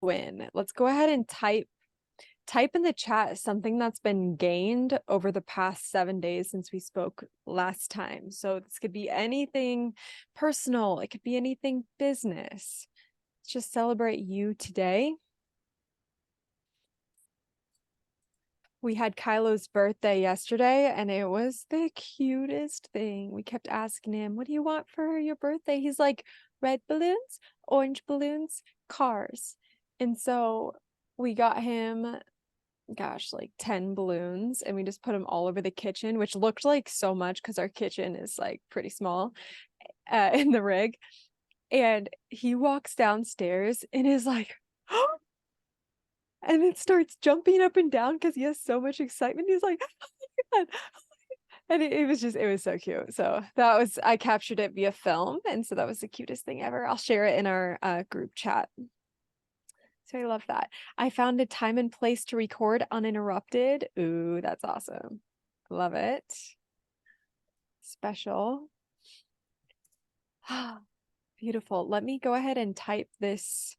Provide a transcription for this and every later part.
win. Let's go ahead and type in the chat something that's been gained over the past 7 days since we spoke last time. So this could be anything personal. It could be anything business. Let's just celebrate you today. We had Kylo's birthday yesterday, and it was the cutest thing. We kept asking him, what do you want for your birthday? He's like, red balloons, orange balloons, cars. And so we got him, gosh, like 10 balloons, and we just put them all over the kitchen, which looked like so much because our kitchen is like pretty small in the rig. And he walks downstairs and is like, and it starts jumping up and down because he has so much excitement. He's like, oh my God. And it was so cute. So I captured it via film. And so that was the cutest thing ever. I'll share it in our group chat. So I love that. I found a time and place to record uninterrupted. Ooh, that's awesome. Love it. Special. Beautiful. Let me go ahead and type this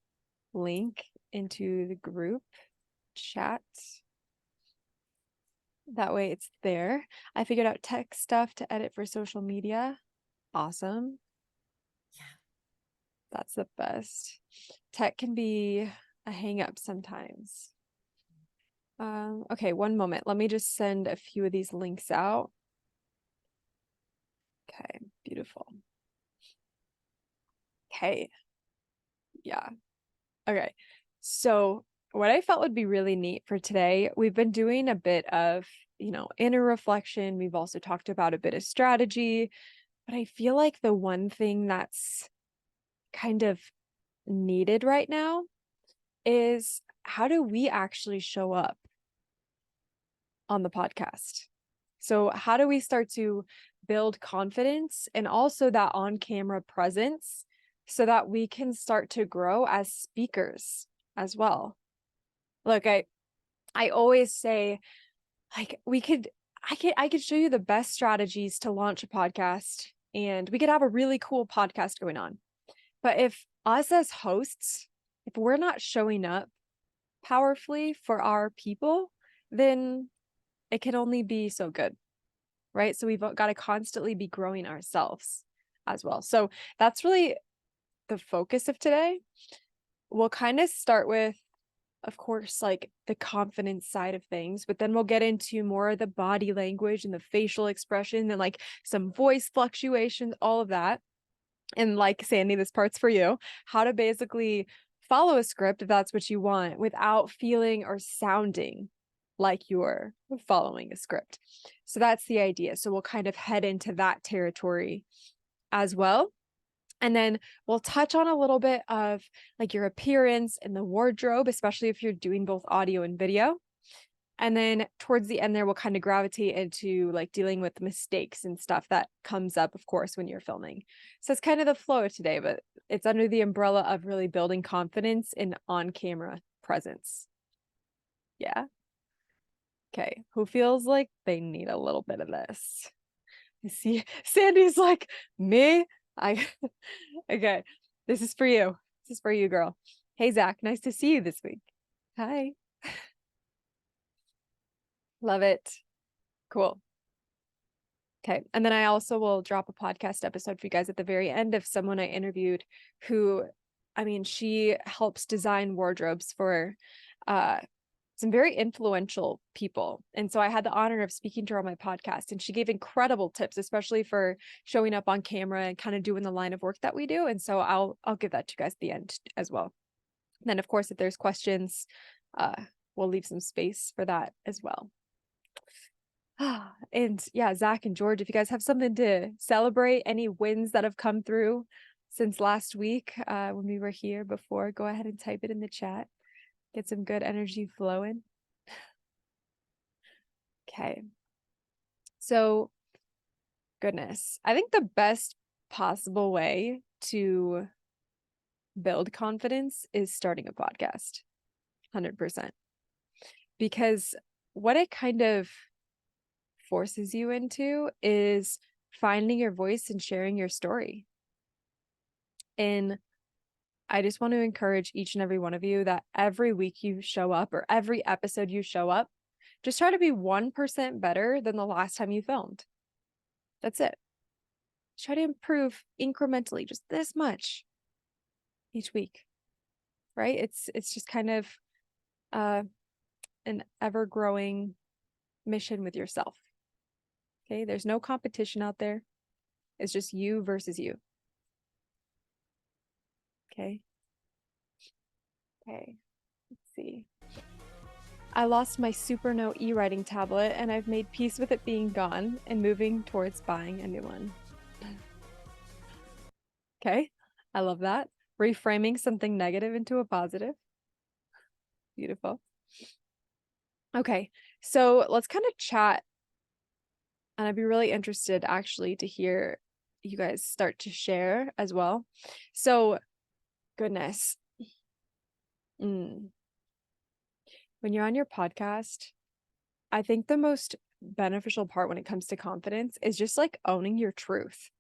link into the group chat. That way it's there. I figured out tech stuff to edit for social media. Awesome. Yeah. That's the best. Tech can be a hang up sometimes. Okay, one moment. Let me just send a few of these links out. Okay, beautiful. Okay. Yeah. Okay. So what I felt would be really neat for today, we've been doing a bit of, inner reflection. We've also talked about a bit of strategy, but I feel like the one thing that's kind of needed right now is how do we actually show up on the podcast? So how do we start to build confidence and also that on-camera presence so that we can start to grow as speakers as well? Look, I always say, like, I could show you the best strategies to launch a podcast, and we could have a really cool podcast going on. But if us as hosts, if we're not showing up powerfully for our people, then it can only be so good, right? So we've got to constantly be growing ourselves as well. So that's really the focus of today. We'll kind of start with, of course, like the confidence side of things, but then we'll get into more of the body language and the facial expression and like some voice fluctuations, all of that. And like Sandy, this part's for you, how to basically follow a script if that's what you want without feeling or sounding like you're following a script. So that's the idea. So we'll kind of head into that territory as well. And then we'll touch on a little bit of like your appearance and the wardrobe, especially if you're doing both audio and video. And then towards the end there, we'll kind of gravitate into like dealing with mistakes and stuff that comes up, of course, when you're filming. So it's kind of the flow today, but it's under the umbrella of really building confidence in on-camera presence. Yeah. Okay. Who feels like they need a little bit of this? I see Sandy's like, me? Okay. This is for you. This is for you, girl. Hey, Zach. Nice to see you this week. Hi. Love it. Cool. Okay. And then I also will drop a podcast episode for you guys at the very end of someone I interviewed who, I mean, she helps design wardrobes for some very influential people. And so I had the honor of speaking to her on my podcast, and she gave incredible tips, especially for showing up on camera and kind of doing the line of work that we do. And so I'll give that to you guys at the end as well. And then of course, if there's questions, we'll leave some space for that as well. And yeah, Zach and George, if you guys have something to celebrate, any wins that have come through since last week when we were here before, go ahead and type it in the chat. Get some good energy flowing. Okay. So, goodness, I think the best possible way to build confidence is starting a podcast. 100%. Because what it kind of forces you into is finding your voice and sharing your story. And I just want to encourage each and every one of you that every week you show up or every episode you show up, just try to be 1% better than the last time you filmed. That's it. Try to improve incrementally, just this much each week, right? It's just kind of an ever-growing mission with yourself. Okay, there's no competition out there. It's just you versus you. Okay. Okay, let's see. I lost my Supernote e-writing tablet and I've made peace with it being gone and moving towards buying a new one. Okay, I love that. Reframing something negative into a positive. Beautiful. Okay, so let's kind of chat, and I'd be really interested actually to hear you guys start to share as well. So, goodness. When you're on your podcast, I think the most beneficial part when it comes to confidence is just like owning your truth,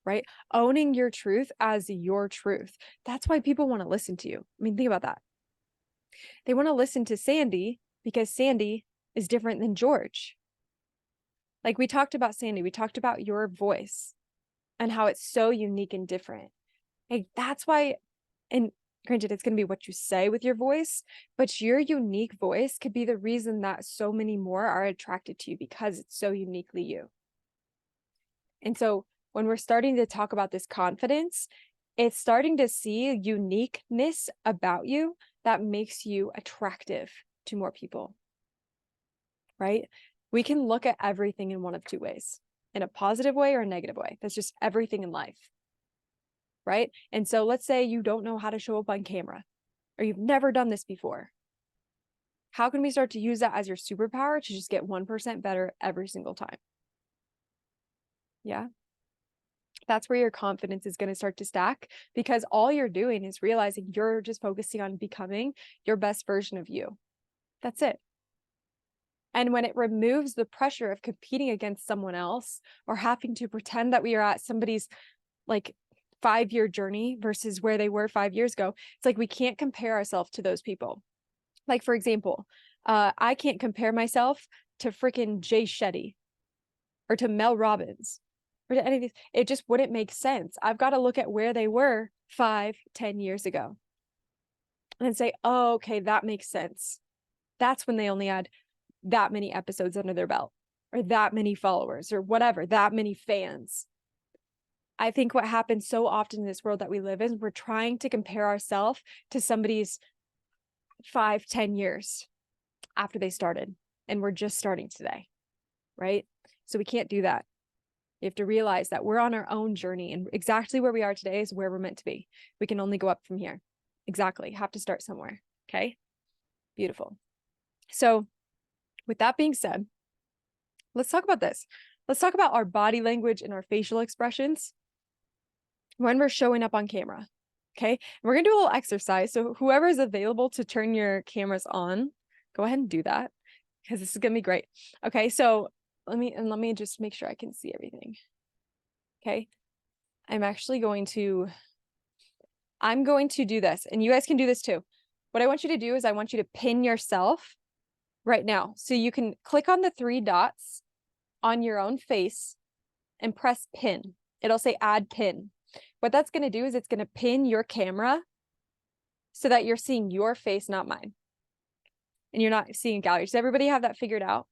right? Owning your truth as your truth. That's why people want to listen to you. I mean, think about that. They want to listen to Sandy because Sandy is different than George. Like we talked about Sandy, we talked about your voice and how it's so unique and different. Like that's why, and granted, it's going to be what you say with your voice, but your unique voice could be the reason that so many more are attracted to you because it's so uniquely you. And so when we're starting to talk about this confidence, it's starting to see uniqueness about you that makes you attractive to more people, right? We can look at everything in one of two ways, in a positive way or a negative way. That's just everything in life, right? And so let's say you don't know how to show up on camera or you've never done this before. How can we start to use that as your superpower to just get 1% better every single time? Yeah. That's where your confidence is going to start to stack because all you're doing is realizing you're just focusing on becoming your best version of you. That's it. And when it removes the pressure of competing against someone else or having to pretend that we are at somebody's like 5-year journey versus where they were 5 years ago, it's like we can't compare ourselves to those people. Like, for example, I can't compare myself to freaking Jay Shetty or to Mel Robbins or to any of these. It just wouldn't make sense. I've got to look at where they were 5-10 years ago and say, oh, okay, that makes sense. That's when they only had that many episodes under their belt or that many followers or whatever, that many fans. I think what happens so often in this world that we live in, we're trying to compare ourselves to somebody's 5-10 years after they started, and we're just starting today, right? So we can't do that. You have to realize that we're on our own journey, and exactly where we are today is where we're meant to be. We can only go up from here. Exactly. Have to start somewhere. Okay. Beautiful. So with that being said, let's talk about this. Let's talk about our body language and our facial expressions when we're showing up on camera. Okay. We're going to do a little exercise. So whoever is available to turn your cameras on, go ahead and do that because this is going to be great. Okay. So let me just make sure I can see everything. Okay. I'm going to do this, and you guys can do this too. What I want you to do is I want you to pin yourself right now. So you can click on the 3 dots on your own face and press pin. It'll say add pin. What that's going to do is it's going to pin your camera so that you're seeing your face, not mine. And you're not seeing a gallery. Does everybody have that figured out?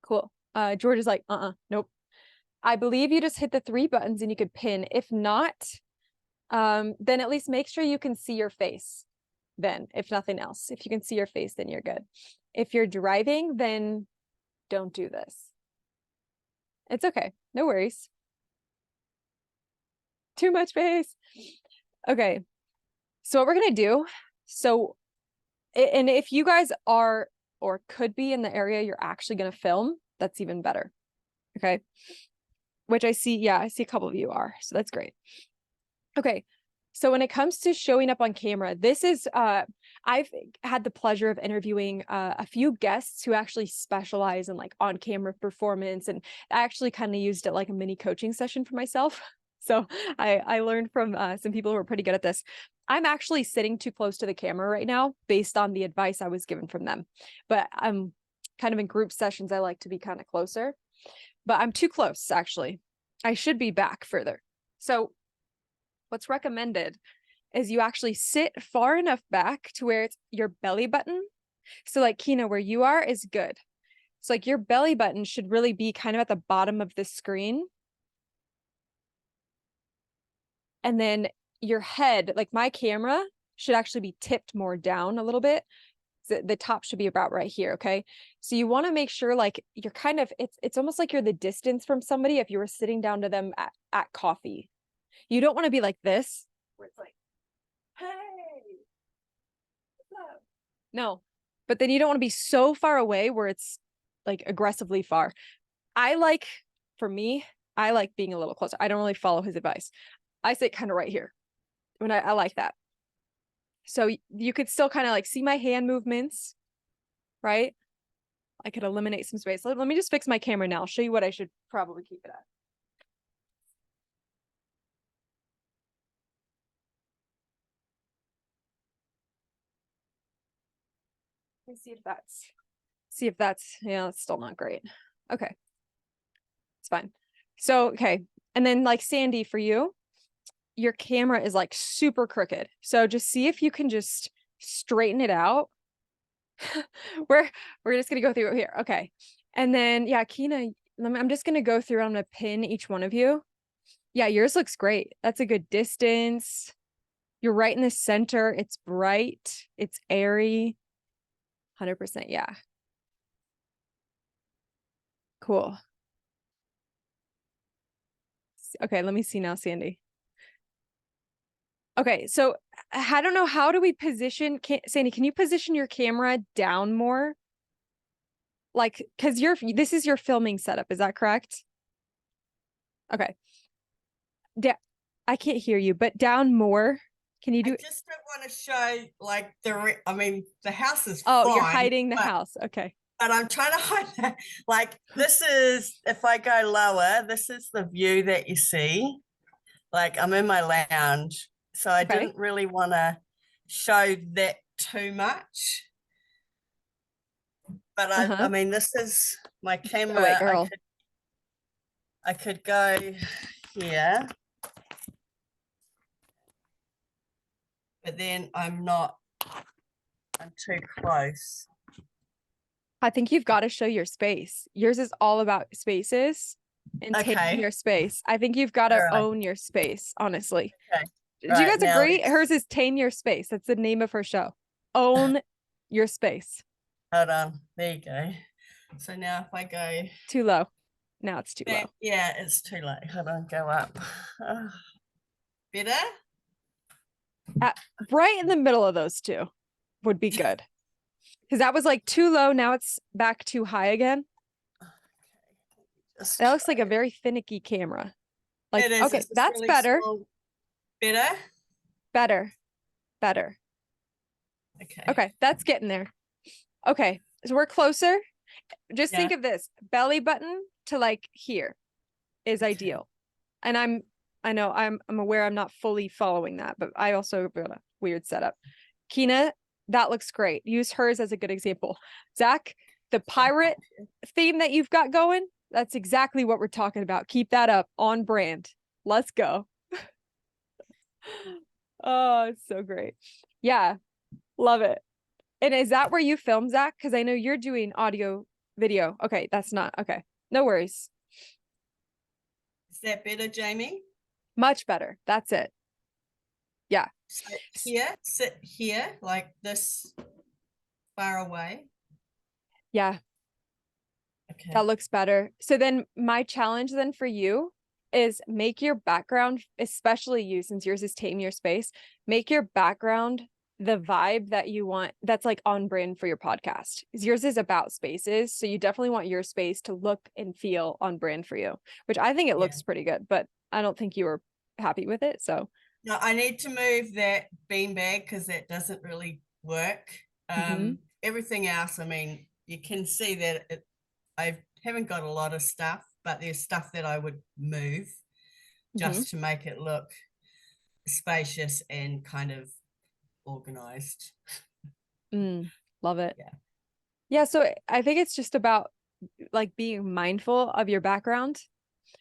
Cool. George is like, nope. I believe you just hit the 3 buttons and you could pin. If not, then at least make sure you can see your face. Then, if nothing else, if you can see your face, then you're good. If you're driving, then don't do this. It's okay. No worries. Too much space. Okay. So what we're going to do, and if you guys are or could be in the area you're actually going to film, that's even better. Okay. Which I see a couple of you are. So that's great. Okay. So when it comes to showing up on camera, this is, I've had the pleasure of interviewing a few guests who actually specialize in like on camera performance. And I actually kind of used it like a mini coaching session for myself. So I learned from some people who are pretty good at this. I'm actually sitting too close to the camera right now based on the advice I was given from them. But I'm kind of in group sessions. I like to be kind of closer, but I'm too close actually. I should be back further. So what's recommended is you actually sit far enough back to where it's your belly button. So like Kina, where you are is good. So like your belly button should really be kind of at the bottom of the screen. And then your head, like my camera, should actually be tipped more down a little bit. The top should be about right here. Okay. So you want to make sure like you're kind of, it's almost like you're the distance from somebody if you were sitting down to them at coffee. You don't want to be like this, where it's like, hey, what's up? No, but then you don't want to be so far away where it's like aggressively far. For me, I like being a little closer. I don't really follow his advice. I sit kind of right here when I like that. So you could still kind of like see my hand movements, right? I could eliminate some space. Let me just fix my camera now. I'll show you what I should probably keep it at. Let me see if that's, yeah, it's still not great. Okay. It's fine. So, okay. And then like Sandy, for you, your camera is like super crooked. So just see if you can just straighten it out. we're just gonna go through it here. Okay. And then yeah, Kina, I'm just gonna go through. I'm gonna pin each one of you. Yeah, yours looks great. That's a good distance. You're right in the center. It's bright. It's airy. 100%. Yeah. Cool. Okay, let me see now, Sandy. Okay, so I don't know, how do we position, Sandy, can you position your camera down more? Like, because this is your filming setup, is that correct? Okay. I can't hear you, but down more. Can you do? I just don't want to show like the house is Oh, fine. you're hiding the house. Okay. But I'm trying to hide that. Like this is, if I go lower, this is the view that you see. Like I'm in my lounge. So I Okay. didn't really want to show that too much. But I mean, this is my camera. Oh, wait, girl. I could go here, but then I'm too close. I think you've got to show your space. Yours is all about spaces and taking your space. I think you've got to own your space, honestly. Okay. Do you guys agree? Hers is Tame Your Space. That's the name of her show. Own your space. Hold on. There you go. So now if I go too low. Now it's too low. Yeah, it's too low. Hold on, go up. Better? Right in the middle of those two would be good. Because that was like too low. Now it's back too high again. Okay. That looks like a very finicky camera. Like, it is. Okay, that's really better. Small. Better? Better. Okay, that's getting there. Okay, so we're closer. Just think of this. Belly button to like here is ideal. And I know I'm aware I'm not fully following that, but I also have a weird setup. Kina, that looks great. Use hers as a good example. Zach, the pirate theme that you've got going, that's exactly what we're talking about. Keep that up, on brand. Let's go. Oh, it's so great. Yeah, love it. And is that where you film, Zach? Because I know you're doing audio video. Okay, that's not okay. No worries. Is that better, Jamie? Much better. That's it. Yeah. Sit here, like this far away. Yeah. Okay. That looks better. So then my challenge then for you is make your background, especially you, since yours is Tame Your Space, make your background the vibe that you want, that's like on brand for your podcast. Yours is about spaces. So you definitely want your space to look and feel on brand for you, which I think it looks pretty good, but I don't think you were happy with it. So no, I need to move that beanbag because that doesn't really work. Everything else, I mean, you can see that I haven't got a lot of stuff, but there's stuff that I would move. Mm-hmm. just to make it look spacious and kind of organized. Love it. Yeah. Yeah, so I think it's just about like being mindful of your background,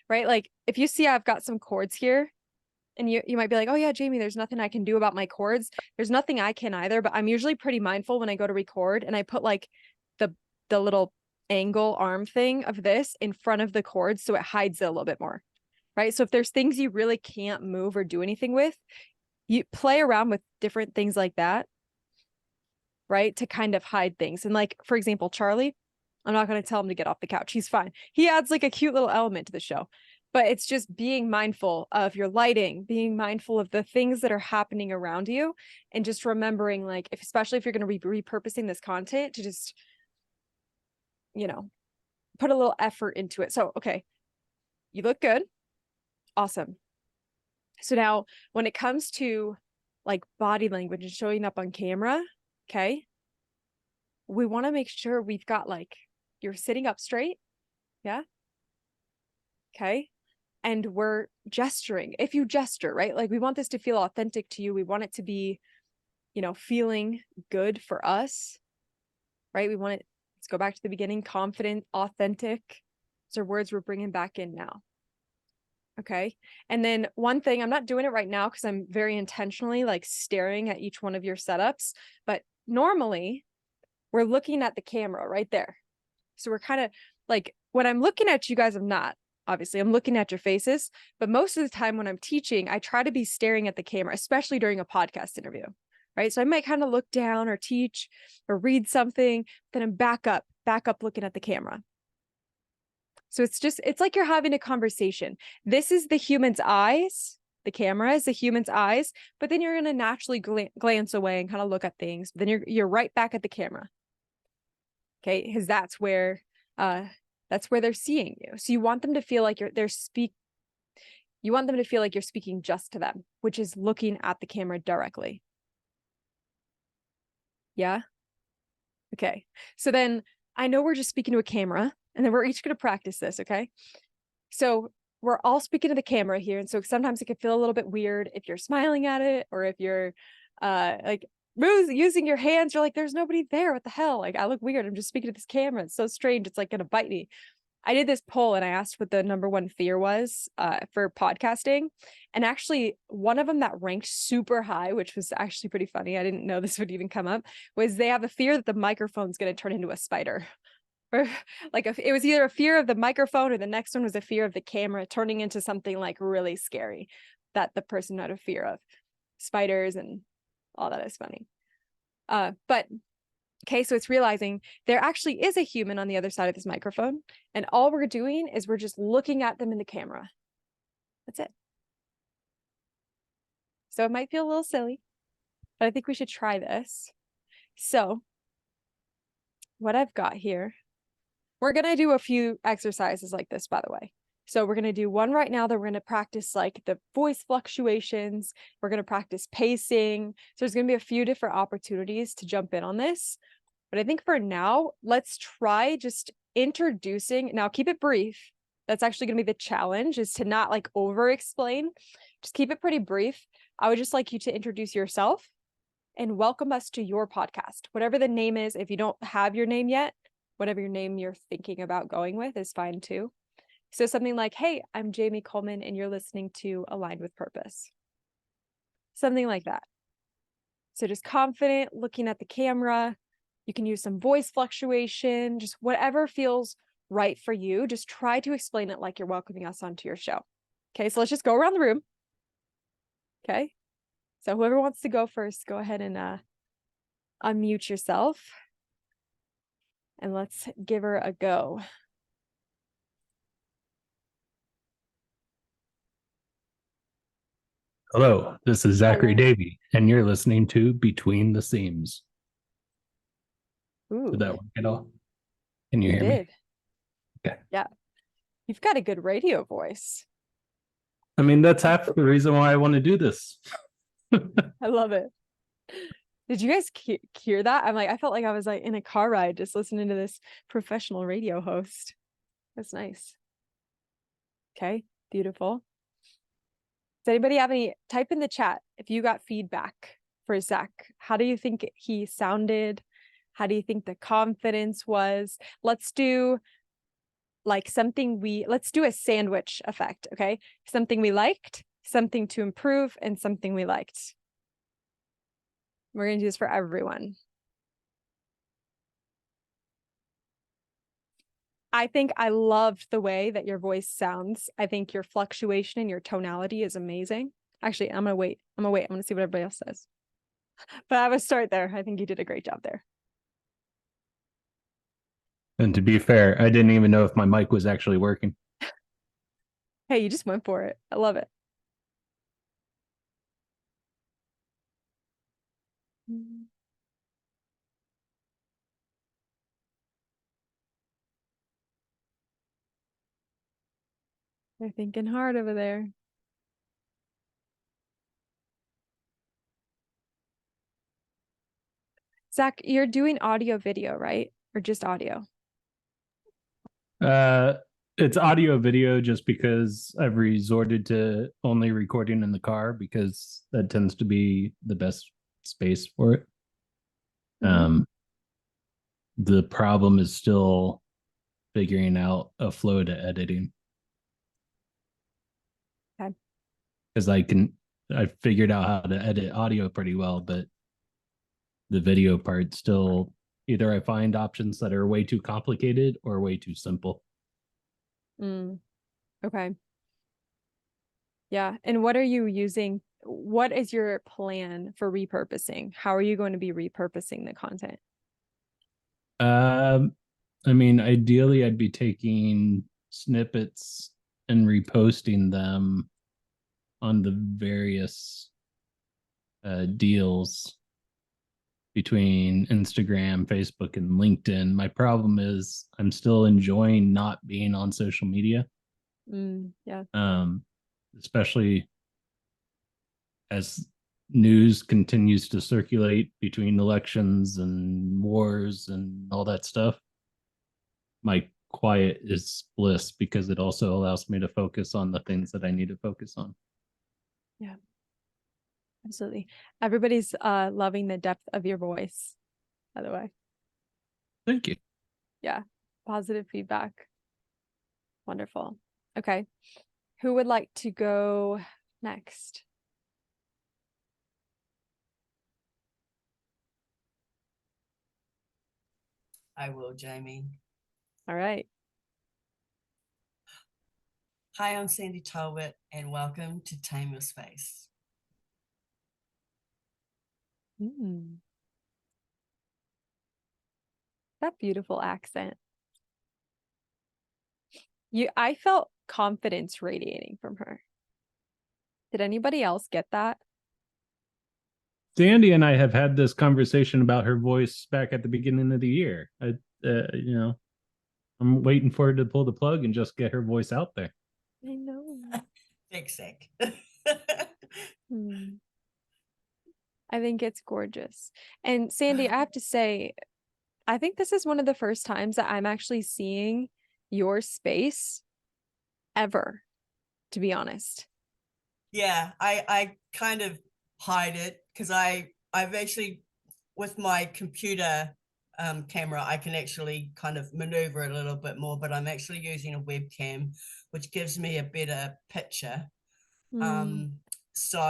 right? Like if you see I've got some chords here and you might be like, "Oh yeah, Jamie, there's nothing I can do about my chords." There's nothing I can either, but I'm usually pretty mindful when I go to record and I put like the the little angle arm thing of this in front of the chords so it hides it a little bit more. Right? So if there's things you really can't move or do anything with, you play around with different things like that, right? To kind of hide things. And like, for example, Charlie, I'm not going to tell him to get off the couch. He's fine. He adds like a cute little element to the show. But it's just being mindful of your lighting, being mindful of the things that are happening around you, and just remembering, like, if, especially if you're going to be repurposing this content, to just, you know, put a little effort into it. So, okay, you look good. Awesome. So now when it comes to like body language and showing up on camera, okay, we want to make sure we've got like you're sitting up straight. Yeah. Okay. And we're gesturing. If you gesture, right? Like we want this to feel authentic to you. We want it to be, feeling good for us, right? We want it, let's go back to the beginning, confident, authentic. Those are words we're bringing back in now. Okay. And then one thing, I'm not doing it right now because I'm very intentionally like staring at each one of your setups, but normally we're looking at the camera right there. So we're kind of like, when I'm looking at you guys, I'm not, obviously, I'm looking at your faces, but most of the time when I'm teaching, I try to be staring at the camera, especially during a podcast interview, right? So I might kind of look down or teach or read something, then I'm back up looking at the camera. So it's like you're having a conversation. This is the human's eyes. The camera is the human's eyes, but then you're going to naturally glance away and kind of look at things. Then you're right back at the camera. Okay, because that's where they're seeing you. So you want them to feel like you want them to feel like you're speaking just to them, which is looking at the camera directly. Yeah. Okay. So then I know we're just speaking to a camera, and then we're each going to practice this. Okay. So we're all speaking to the camera here. And so sometimes it can feel a little bit weird if you're smiling at it or if you're like using your hands. You're like, there's nobody there. What the hell? Like, I look weird. I'm just speaking to this camera. It's so strange. It's like going to bite me. I did this poll and I asked what the number one fear was for podcasting. And actually, one of them that ranked super high, which was actually pretty funny, I didn't know this would even come up, was they have a fear that the microphone's going to turn into a spider. Or like it was either a fear of the microphone or the next one was a fear of the camera turning into something like really scary that the person had a fear of. Spiders and all that is funny. But okay, so it's realizing there actually is a human on the other side of this microphone, and all we're doing is we're just looking at them in the camera. That's it. So it might feel a little silly, but I think we should try this. So what I've got here, we're going to do a few exercises like this, by the way. So we're going to do one right now that we're going to practice like the voice fluctuations. We're going to practice pacing. So there's going to be a few different opportunities to jump in on this. But I think for now, let's try just introducing. Now, keep it brief. That's actually going to be the challenge, is to not like over explain. Just keep it pretty brief. I would just like you to introduce yourself and welcome us to your podcast. Whatever the name is, if you don't have your name yet, whatever your name you're thinking about going with is fine too. So something like, hey, I'm Jamie Coleman and you're listening to Aligned with Purpose. Something like that. So just confident, looking at the camera. You can use some voice fluctuation, just whatever feels right for you. Just try to explain it like you're welcoming us onto your show. Okay, so let's just go around the room. Okay, so whoever wants to go first, go ahead and unmute yourself. And let's give her a go. Hello, this is Zachary Hello. Davey, and you're listening to Between the Seams. Ooh, Did that work at all? Can you it hear me? did. Okay. Yeah, you've got a good radio voice. I mean, that's half the reason why I want to do this. I love it. Did you guys hear that? I felt like I was like in a car ride just listening to this professional radio host. That's nice. Okay, beautiful. Does anybody have any? Type in the chat if you got feedback for Zach. How do you think he sounded? How do you think the confidence was? Let's do like let's do a sandwich effect, okay? Something we liked, something to improve, and something we liked. We're gonna do this for everyone. I think I loved the way that your voice sounds. I think your fluctuation and your tonality is amazing. Actually, I'm gonna wait. I'm gonna see what everybody else says. But I would start there. I think you did a great job there. And to be fair, I didn't even know if my mic was actually working. Hey, you just went for it. I love it. They're thinking hard over there. Zach, you're doing audio video, right? Or just audio? It's audio video just because I've resorted to only recording in the car because that tends to be the best space for it. The problem is still figuring out a flow to editing. Okay. Because I figured out how to edit audio pretty well, but the video part still either I find options that are way too complicated or way too simple. Okay. Yeah. And what are you using? What is your plan for repurposing? How are you going to be repurposing the content? I mean, ideally, I'd be taking snippets and reposting them on the various deals between Instagram, Facebook, and LinkedIn. My problem is I'm still enjoying not being on social media. Yeah. Especially as news continues to circulate between elections and wars and all that stuff. My quiet is bliss because it also allows me to focus on the things that I need to focus on. Yeah. Absolutely. Everybody's loving the depth of your voice, by the way. Thank you. Yeah. Positive feedback. Wonderful. Okay. Who would like to go next? I will, Jamie. All right. Hi, I'm Sandy Talbot, and welcome to Tame Your Space. That beautiful accent. I felt confidence radiating from her. Did anybody else get that? Sandy and I have had this conversation about her voice back at the beginning of the year. I'm waiting for her to pull the plug and just get her voice out there. I know. Big sick. I think it's gorgeous. And Sandy, I have to say, I think this is one of the first times that I'm actually seeing your space ever, to be honest. Yeah, I kind of hide it because I've actually, with my computer camera, I can actually kind of maneuver it a little bit more, but I'm actually using a webcam, which gives me a better picture. So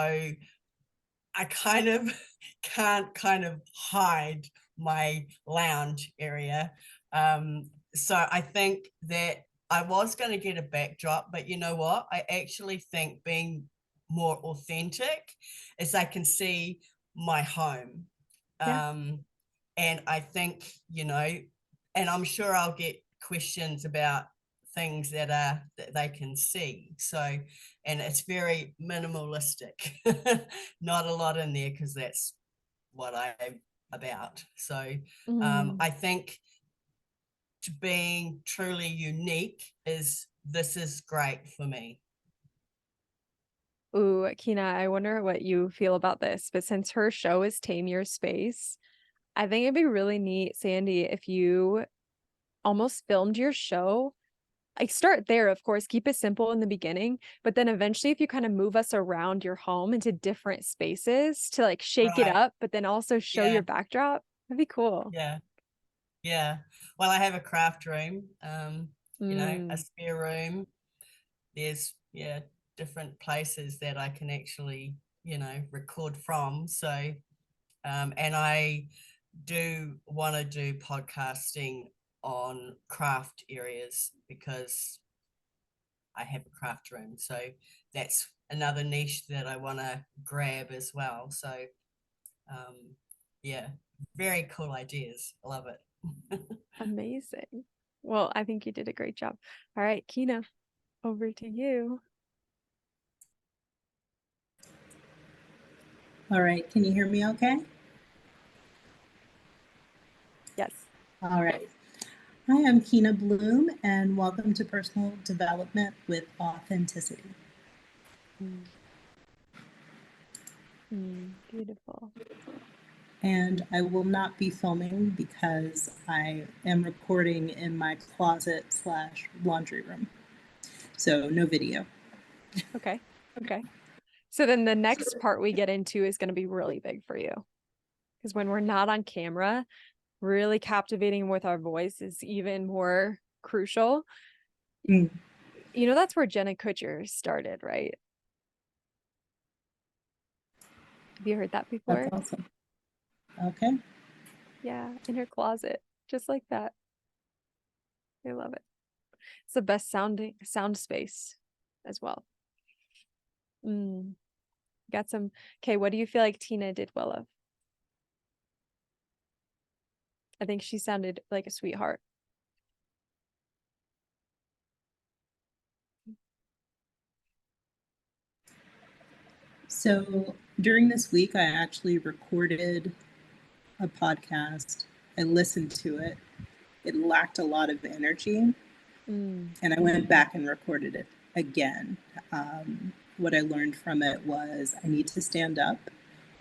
I kind of can't kind of hide my lounge area. So I think that I was going to get a backdrop, but you know what? I actually think being more authentic is I can see my home. Yeah. And I think, and I'm sure I'll get questions about things that they can see. So, and it's very minimalistic, not a lot in there because that's what I'm about. So I think to being truly unique this is great for me. Ooh, Kina, I wonder what you feel about this, but since her show is Tame Your Space, I think it'd be really neat, Sandy, if you almost filmed your show like start there, of course, keep it simple in the beginning, but then eventually if you kind of move us around your home into different spaces to like shake it Right. up, but then also show Yeah. your backdrop, that'd be cool. Yeah. Yeah. Well, I have a craft room, a Mm, spare room. There's, yeah, different places that I can actually, record from. So, and I do want to do podcasting on craft areas because I have a craft room. So that's another niche that I want to grab as well. So, yeah, very cool ideas. I love it. amazing. Well, I think you did a great job. All right, Kina, over to you. All right, can you hear me okay? Yes. All right. Hi, I'm Kina Bloom, and welcome to Personal Development with Authenticity. Beautiful. And I will not be filming because I am recording in my closet / laundry room. So no video. Okay. Okay. So then the next part we get into is going to be really big for you. Because when we're not on camera, really captivating with our voice is even more crucial. Mm, You know, that's where Jenna Kutcher started, right? Have you heard that that's before? awesome. Okay. Yeah, in her closet, just like that. I love it. It's the best sound space as well. Got some. Okay, what do you feel like Tina did well of? I think she sounded like a sweetheart. So during this week, I actually recorded a podcast. I listened to it. It lacked a lot of energy. And I went back and recorded it again. What I learned from it was I need to stand up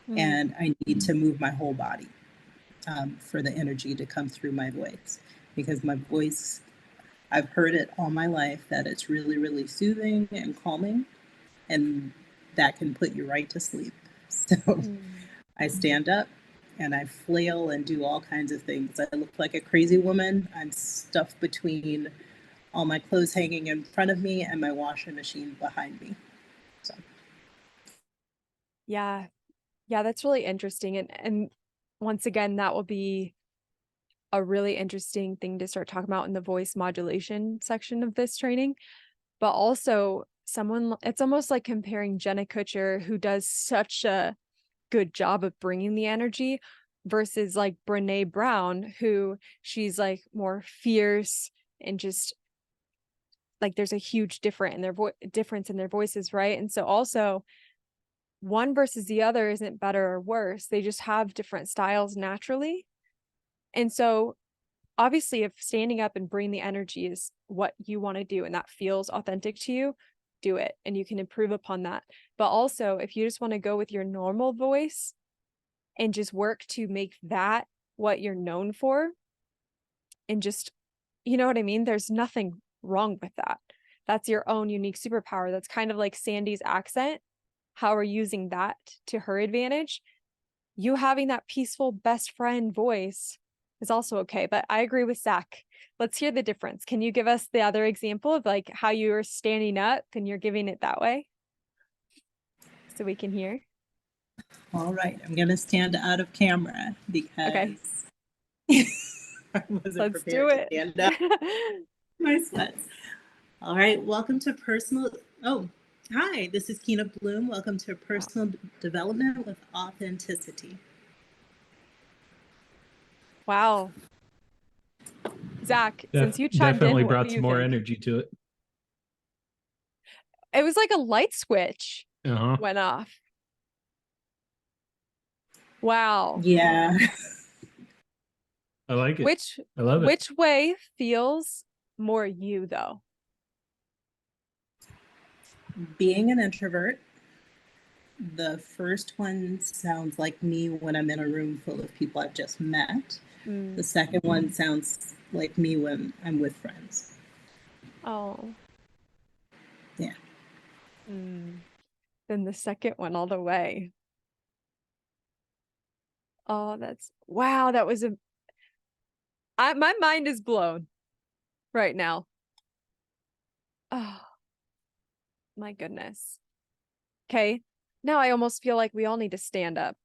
and I need to move my whole body for the energy to come through my voice. Because my voice, I've heard it all my life that it's really, really soothing and calming, and that can put you right to sleep. So I stand up and I flail and do all kinds of things. I look like a crazy woman. I'm stuffed between all my clothes hanging in front of me and my washing machine behind me. So. Yeah. Yeah, that's really interesting. And once again, that will be a really interesting thing to start talking about in the voice modulation section of this training. But also it's almost like comparing Jenna Kutcher, who does such a good job of bringing the energy, versus like Brene Brown, who she's like more fierce and just like there's a huge difference in their voices, right? And so also one versus the other isn't better or worse. They just have different styles naturally. And so obviously if standing up and bringing the energy is what you want to do and that feels authentic to you, do it and you can improve upon that. But also if you just want to go with your normal voice and just work to make that what you're known for and just, you know what I mean? There's nothing wrong with that. That's your own unique superpower. That's kind of like Sandy's accent, how we're using that to her advantage. You having that peaceful best friend voice is also okay. But I agree with Zach. Let's hear the difference. Can you give us the other example of like how you are standing up and you're giving it that way so we can hear? All right, I'm going to stand out of camera Okay, because I wasn't let's do prepared to it. stand up. My sweats. All right, welcome to hi, this is Kina Bloom. Welcome to Personal Development with Authenticity. Wow. Zach, since you chimed Definitely in, what do brought some you more think? energy to it. It was like a light switch Uh-huh. went off. Wow. Yeah. I like it. Which I love it. which way feels more you though? Being an introvert, the first one sounds like me when I'm in a room full of people I've just met. The second one sounds like me when I'm with friends. Oh. Yeah. Then the second one all the way. Oh, wow, that was my mind is blown right now. Oh, my goodness. Okay. Now I almost feel like we all need to stand up.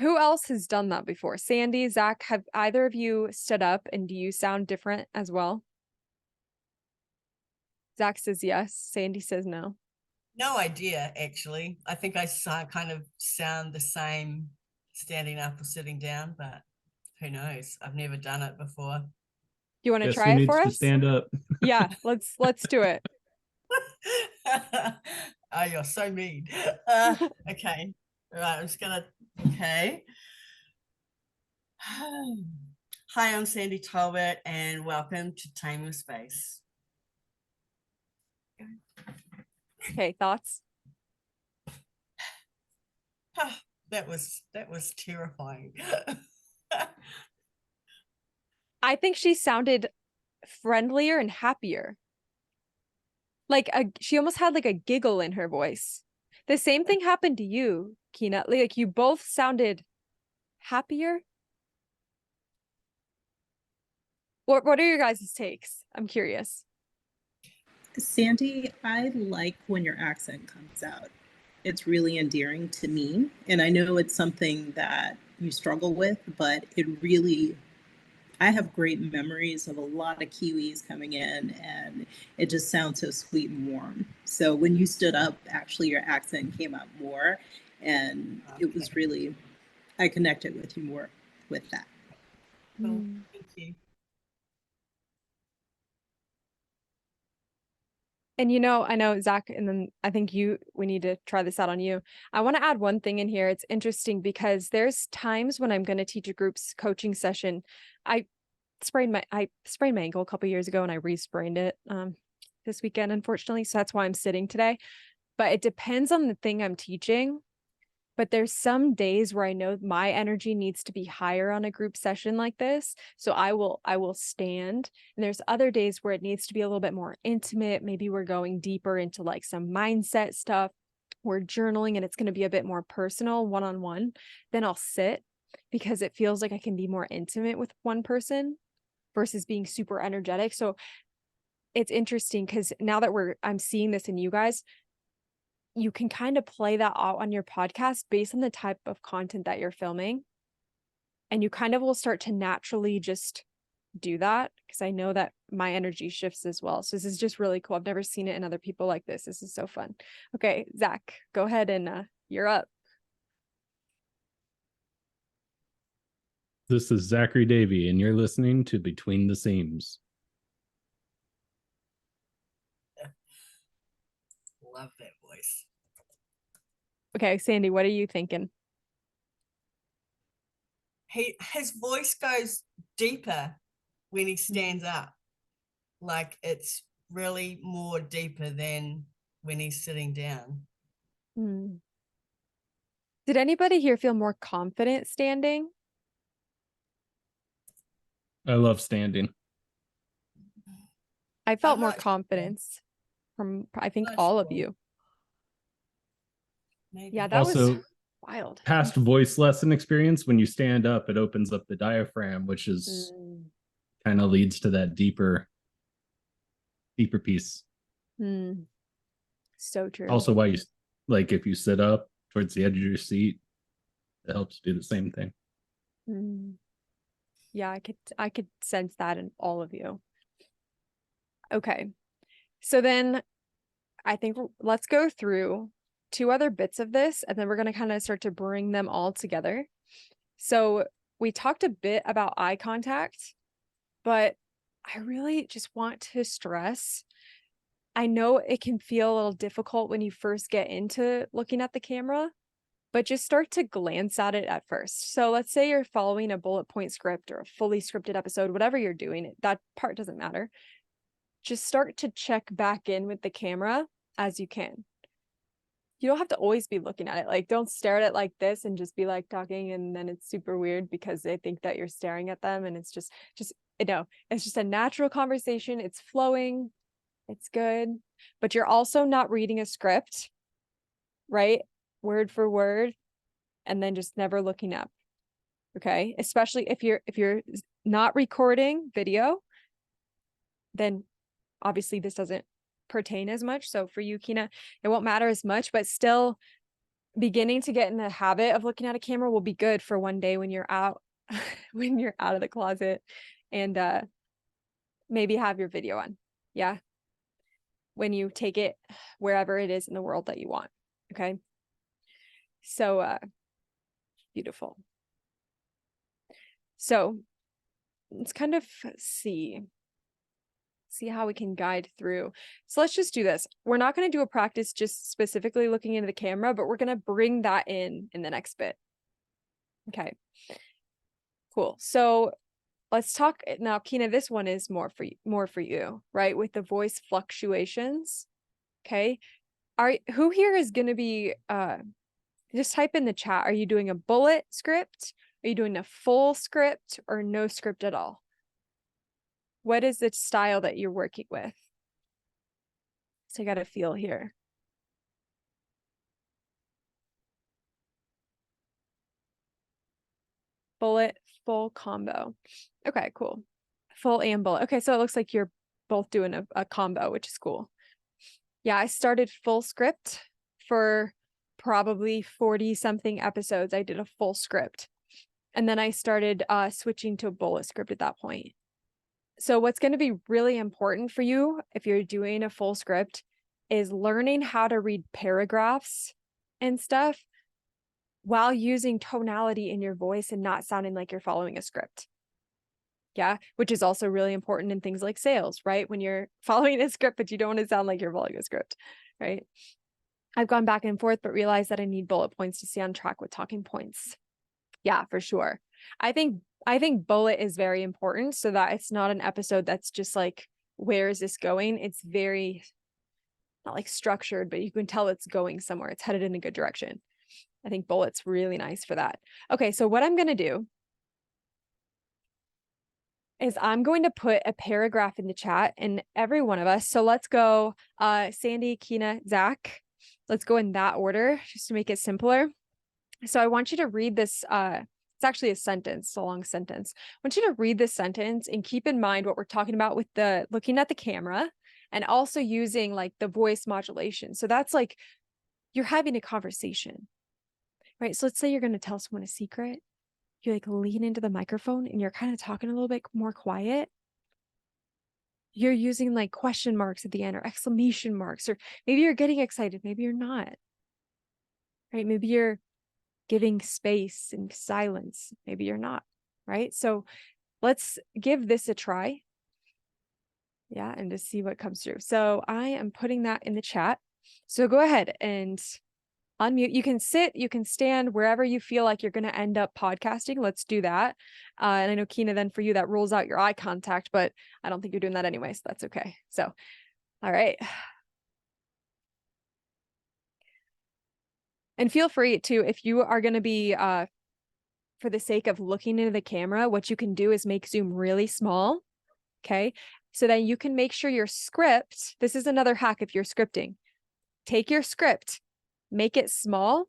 Who else has done that before? Sandy, Zach, have either of you stood up and do you sound different as well? Zach says yes. Sandy says no. No idea, actually. I think I kind of sound the same standing up or sitting down, but who knows? I've never done it before. Do you want to Guess try who it needs for to us? stand up? Yeah, let's do it. Oh, you're so mean. Okay. All right, I'm just gonna, okay. Hi, I'm Sandy Talbot, and welcome to Tame Your Space. Okay, thoughts? That was terrifying. I think she sounded friendlier and happier. Like she almost had like a giggle in her voice. The same thing happened to you, Kina. Like you both sounded happier. What are your guys' takes? I'm curious. Sandy, I like when your accent comes out. It's really endearing to me. And I know it's something that you struggle with, but I have great memories of a lot of Kiwis coming in, and it just sounds so sweet and warm. So when you stood up, actually, your accent came out more, and it was really, I connected with you more with that. Cool. Thank you. And I know Zach, and then I think we need to try this out on you. I want to add one thing in here. It's interesting because there's times when I'm going to teach a groups coaching session. I sprained my ankle a couple years ago and I re-sprained it this weekend, unfortunately. So that's why I'm sitting today. But it depends on the thing I'm teaching. But there's some days where I know my energy needs to be higher on a group session like this. So I will stand. And there's other days where it needs to be a little bit more intimate. Maybe we're going deeper into like some mindset stuff. We're journaling and it's going to be a bit more personal, one-on-one. Then I'll sit because it feels like I can be more intimate with one person versus being super energetic. So it's interesting because now that I'm seeing this in you guys, you can kind of play that out on your podcast based on the type of content that you're filming. And you kind of will start to naturally just do that because I know that my energy shifts as well. So this is just really cool. I've never seen it in other people like this. This is so fun. Okay, Zach, go ahead and you're up. This is Zachary Davey, and you're listening to Between the Seams. Love that voice. Okay, Sandy, what are you thinking? His voice goes deeper when he stands up. Like it's really more deeper than when he's sitting down. Did anybody here feel more confident standing? I love standing. I felt I'm more not sure. confidence from, I think, Not all of sure. you. Maybe. Yeah, that was Also, wild. past voice lesson experience, when you stand up, it opens up the diaphragm, which is kind of leads to that deeper piece. So true. Also, why you like if you sit up towards the edge of your seat, it helps do the same thing. Yeah, I could sense that in all of you. Okay. So then I think let's go through two other bits of this, and then we're going to kind of start to bring them all together. So we talked a bit about eye contact, but I really just want to stress, I know it can feel a little difficult when you first get into looking at the camera, but just start to glance at it at first. So let's say you're following a bullet point script or a fully scripted episode, whatever you're doing, that part doesn't matter. Just start to check back in with the camera as you can. you don't have to always be looking at it. Like, don't stare at it like this and just be like talking, and then it's super weird because they think that you're staring at them, and it's just it's just a natural conversation. It's flowing, it's good, but you're also not reading a script, right? Word for word, and then just never looking up. Okay? Especially if you're not recording video, then obviously this doesn't pertain as much. So for you, Kina, it won't matter as much, but still beginning to get in the habit of looking at a camera will be good for one day when you're out, when you're out of the closet, and maybe have your video on. Yeah. When you take it wherever it is in the world that you want. Okay. So beautiful. So let's kind of see how we can guide through. So let's just do this. We're not going to do a practice just specifically looking into the camera, but we're going to bring that in the next bit. Okay. Cool. So let's talk now, Kina. This one is more for you, right? With the voice fluctuations. Okay. Who here is going to be, just type in the chat. Are you doing a bullet script? Are you doing a full script or no script at all? What is the style that you're working with? So I got a feel here. Bullet, full combo. Okay, cool. Full and bullet. Okay, so it looks like you're both doing a combo, which is cool. Yeah, I started full script for probably 40 something episodes. I did a full script. And then I started switching to a bullet script at that point. So what's going to be really important for you if you're doing a full script is learning how to read paragraphs and stuff while using tonality in your voice and not sounding like you're following a script. Yeah, which is also really important in things like sales, right? When you're following a script, but you don't want to sound like you're following a script, right? I've gone back and forth, but realized that I need bullet points to stay on track with talking points. Yeah, for sure. I think bullet is very important so that it's not an episode that's just like, where is this going? It's very, not like structured, but you can tell it's going somewhere. It's headed in a good direction. I think bullet's really nice for that. Okay, so what I'm going to do is I'm going to put a paragraph in the chat, and every one of us. So let's go, Sandy, Kina, Zach. Let's go in that order just to make it simpler. So I want you to read this. It's actually a sentence, a long sentence. I want you to read this sentence and keep in mind what we're talking about with the looking at the camera and also using like the voice modulation. So that's like you're having a conversation, right? So let's say you're going to tell someone a secret. You like lean into the microphone and you're kind of talking a little bit more quiet. You're using like question marks at the end or exclamation marks, or maybe you're getting excited. Maybe you're not, right? Maybe you're giving space and silence. Maybe you're not, right? So let's give this a try. Yeah, and to see what comes through. So I am putting that in the chat. So go ahead and unmute. You can sit, you can stand wherever you feel like you're going to end up podcasting. Let's do that. And I know, Kina, then for you, that rules out your eye contact, but I don't think you're doing that anyway, so that's okay. So, all right. And feel free to, if you are going to be, for the sake of looking into the camera, what you can do is make Zoom really small. Okay. So then you can make sure your script, this is another hack if you're scripting, take your script, make it small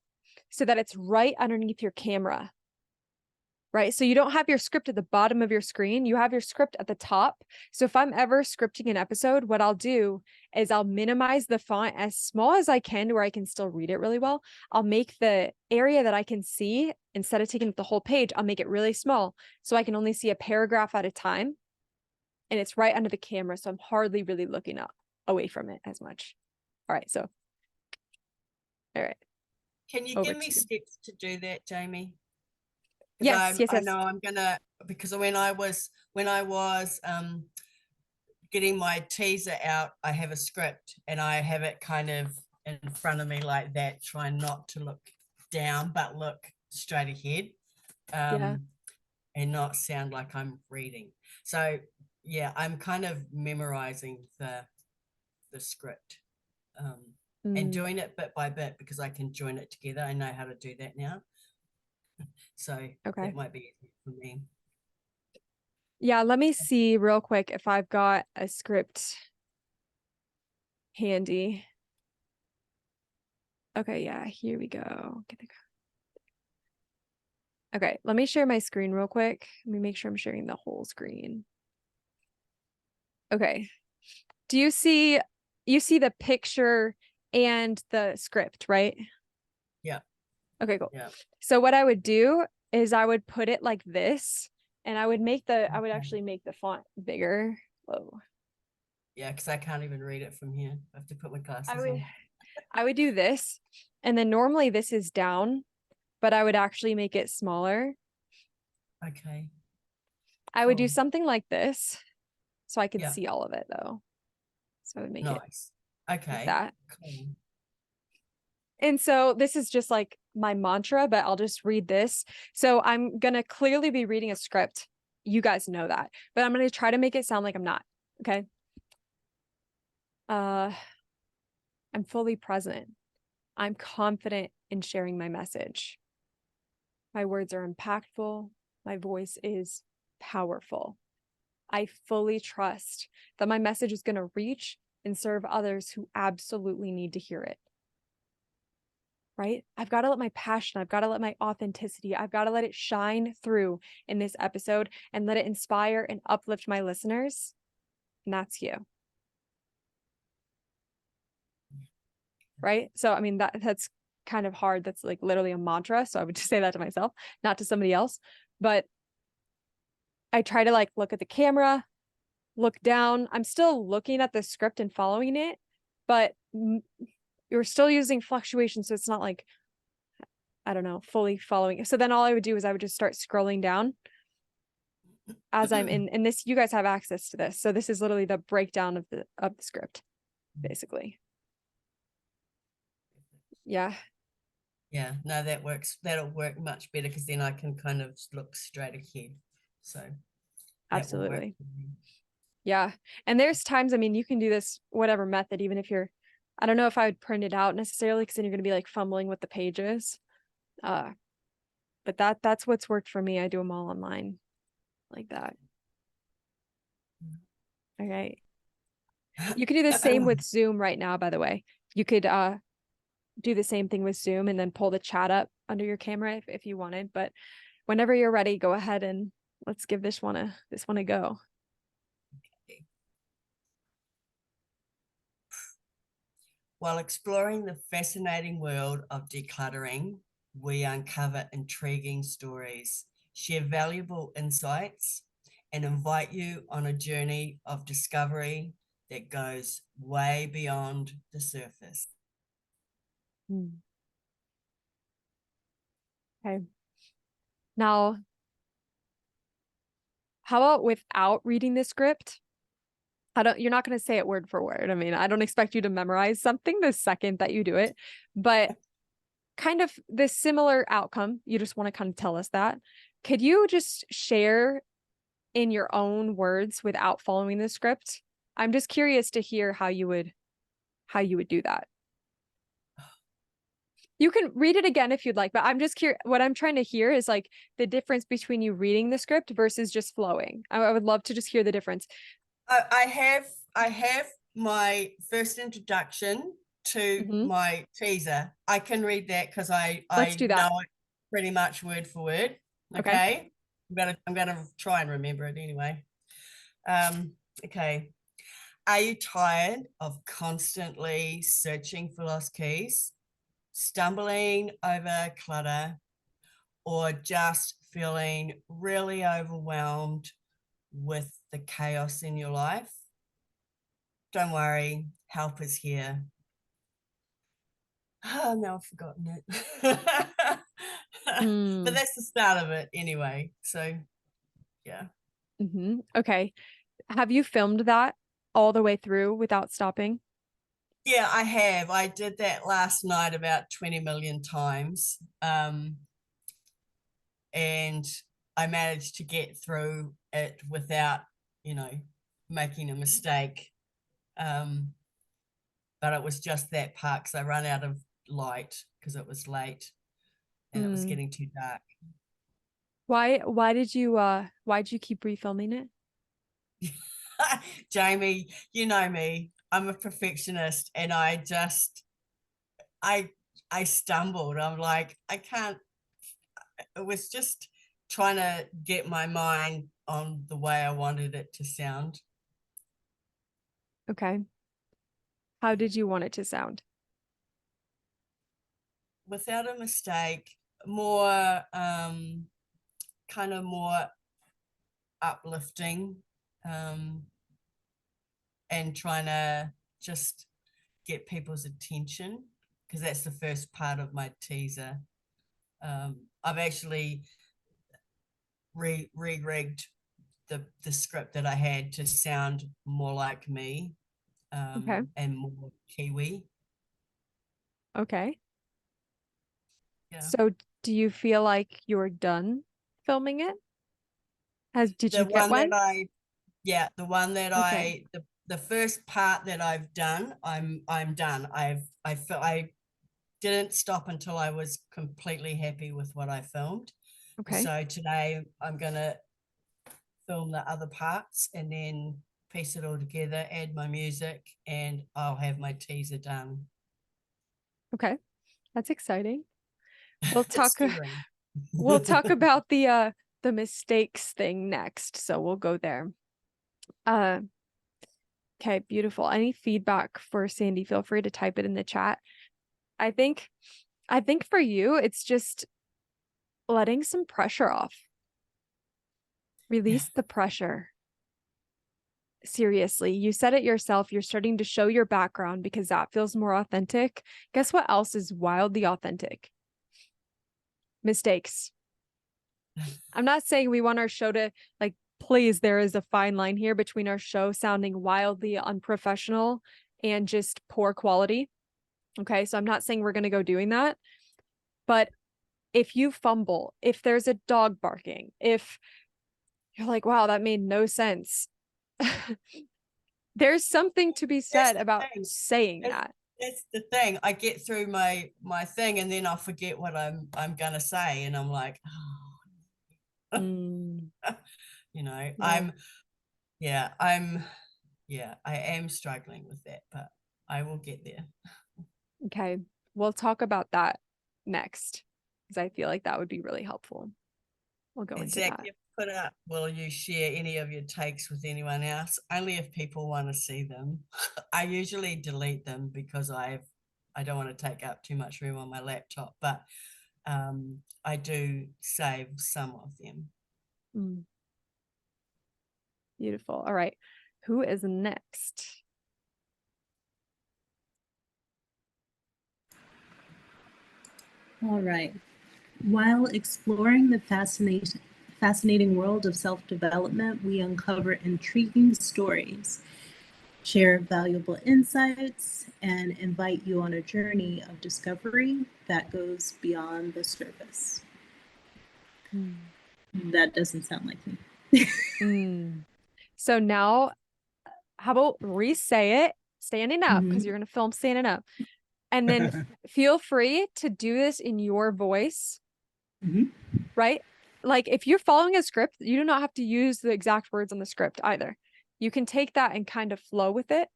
so that it's right underneath your camera, right? So you don't have your script at the bottom of your screen, you have your script at the top. So if I'm ever scripting an episode, what I'll do is I'll minimize the font as small as I can to where I can still read it really well. I'll make the area that I can see, instead of taking up the whole page, I'll make it really small so I can only see a paragraph at a time. And it's right under the camera, so I'm hardly really looking up away from it as much. All right, so all right. Can you Over give me to you. steps to do that, Jamie? Yes, yes, I yes. know I'm gonna, because when I was getting my teaser out, I have a script and I have it kind of in front of me like that, trying not to look down but look straight ahead, Yeah. and not sound like I'm reading. So yeah, I'm kind of memorizing the script. and doing it bit by bit, because I can join it together. I know how to do that now. So Okay. that might be easy for me. Yeah, let me see real quick if I've got a script handy. Okay, yeah, here we go. Okay, let me share my screen real quick. Let me make sure I'm sharing the whole screen. Okay. Do you see the picture and the script, right? Yeah. Okay, cool. Yeah. So what I would do is I would put it like this, and I would actually make the font bigger. Whoa. Yeah, because I can't even read it from here. I have to put my glasses on. I would do this, and then normally this is down, but I would actually make it smaller. Okay. I would do Cool. something like this, so I could Yeah. see all of it though. So I would make it Nice. Okay. like that. Cool. And so this is just like my mantra, but I'll just read this. So I'm going to clearly be reading a script. You guys know that, but I'm going to try to make it sound like I'm not. Okay. I'm fully present. I'm confident in sharing my message. My words are impactful. My voice is powerful. I fully trust that my message is going to reach and serve others who absolutely need to hear it. Right? I've got to let my passion, I've got to let my authenticity, I've got to let it shine through in this episode and let it inspire and uplift my listeners. And that's you. Right? So, I mean, that's kind of hard. That's like literally a mantra. So I would just say that to myself, not to somebody else. But I try to like look at the camera, look down. I'm still looking at the script and following it, but you're still using fluctuation. So it's not like, I don't know, fully following. So then all I would do is I would just start scrolling down as I'm in, and this, you guys have access to this. So this is literally the breakdown of the script, basically. Yeah. Yeah, no, that works. That'll work much better, because then I can kind of look straight ahead. So that will work Absolutely. for me. Yeah. And there's times, I mean, you can do this, whatever method, even if you're, I don't know if I would print it out necessarily, because then you're going to be like fumbling with the pages. But that's what's worked for me. I do them all online like that. Okay. You could do the same with Zoom right now, by the way. You could do the same thing with Zoom and then pull the chat up under your camera if you wanted. But whenever you're ready, go ahead and let's give this one a go. While exploring the fascinating world of decluttering, we uncover intriguing stories, share valuable insights, and invite you on a journey of discovery that goes way beyond the surface. Okay. Now, how about without reading the script? You're not going to say it word for word. I mean, I don't expect you to memorize something the second that you do it, but kind of this similar outcome. You just want to kind of tell us that. Could you just share in your own words without following the script? I'm just curious to hear how you would do that. You can read it again if you'd like, but I'm just curious. What I'm trying to hear is like the difference between you reading the script versus just flowing. I would love to just hear the difference. I have my first introduction to my teaser. I can read that because Let's do that. know it pretty much word for word. Okay. I'm gonna try and remember it anyway. Okay. Are you tired of constantly searching for lost keys, stumbling over clutter, or just feeling really overwhelmed with the chaos in your life? Don't worry, help is here. Oh, no, I've forgotten it. But that's the start of it anyway. So, yeah. Okay. Have you filmed that all the way through without stopping? Yeah, I have. I did that last night about 20 million times. And I managed to get through it without, making a mistake. but it was just that part because I ran out of light because it was late and it was getting too dark. Why'd you keep refilming it? Jamie, you know me, I'm a perfectionist and I stumbled. I'm like, I can't, it was just trying to get my mind on the way I wanted it to sound. Okay. How did you want it to sound? Without a mistake, more kind of more uplifting, and trying to just get people's attention, because that's the first part of my teaser. I've actually re-rigged the script that I had to sound more like me, Okay. and more Kiwi. Okay. Yeah. So do you feel like you're done filming it? Did The you get one that one? the one that Okay. the first part that I've done, I'm done. I didn't stop until I was completely happy with what I filmed. Okay. So today I'm gonna film the other parts and then piece it all together, add my music, and I'll have my teaser done. Okay. That's exciting. We'll It's talk scary. we'll talk about the mistakes thing next. So we'll go there. Uh okay, beautiful. Any feedback for Sandy, feel free to type it in the chat. I think for you, it's just letting some pressure off. Release the pressure. Seriously, you said it yourself. You're starting to show your background because that feels more authentic. Guess what else is wildly authentic? Mistakes. I'm not saying we want our show to, like, please, there is a fine line here between our show sounding wildly unprofessional and just poor quality. Okay, so I'm not saying we're going to go doing that. But if you fumble, if there's a dog barking, if you're like, wow, that made no sense. There's something to be That's said the about thing. saying That's, that. that's the thing. I get through my thing and then I forget what I'm gonna say, and I'm like, oh, Mm, you know, yeah. I am struggling with that, but I will get there. Okay. We'll talk about that next because I feel like that would be really helpful. We'll go And into Zach, that. you put up, will you share any of your takes with anyone else? Only if people want to see them. I usually delete them because I don't want to take up too much room on my laptop, but I do save some of them. Mm. Beautiful. All right. Who is next? All right. While exploring the fascinating world of self-development, we uncover intriguing stories, share valuable insights, and invite you on a journey of discovery that goes beyond the surface. That doesn't sound like me. So now, how about re-say it standing up, because Mhm. you're going to film standing up. And then feel free to do this in your voice, Mhm. right? Like if you're following a script, you do not have to use the exact words on the script either. You can take that and kind of flow with it.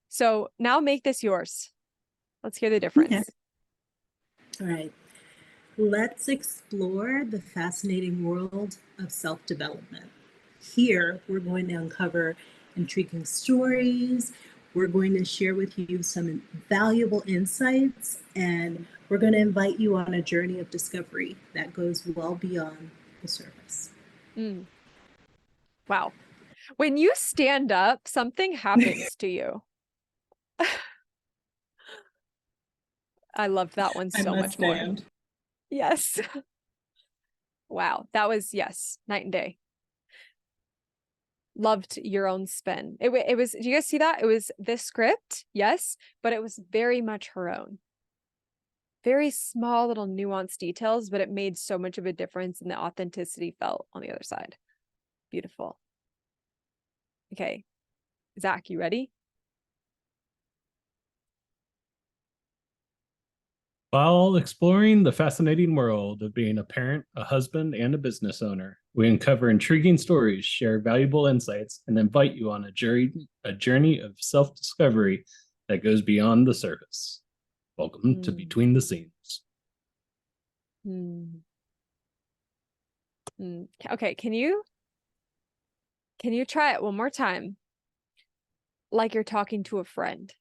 So now make this yours. Let's hear the difference. Okay. All right. Let's explore the fascinating world of self-development. Here, we're going to uncover intriguing stories. We're going to share with you some valuable insights, and we're going to invite you on a journey of discovery that goes well beyond the surface. Mm. Wow. When you stand up, something happens to you. I loved that one I so must much more. stand. Yes. Wow. That was, yes, night and day. Loved your own spin. It was, do you guys see that? It was this script, yes, but it was very much her own. Very small little nuanced details, but it made so much of a difference, and the authenticity felt on the other side. Beautiful. Okay. Zach, you ready? While exploring the fascinating world of being a parent, a husband, and a business owner, we uncover intriguing stories, share valuable insights, and invite you on a journey of self discovery that goes beyond the surface. Welcome to Between the Scenes. Okay, can you try it one more time? Like you're talking to a friend.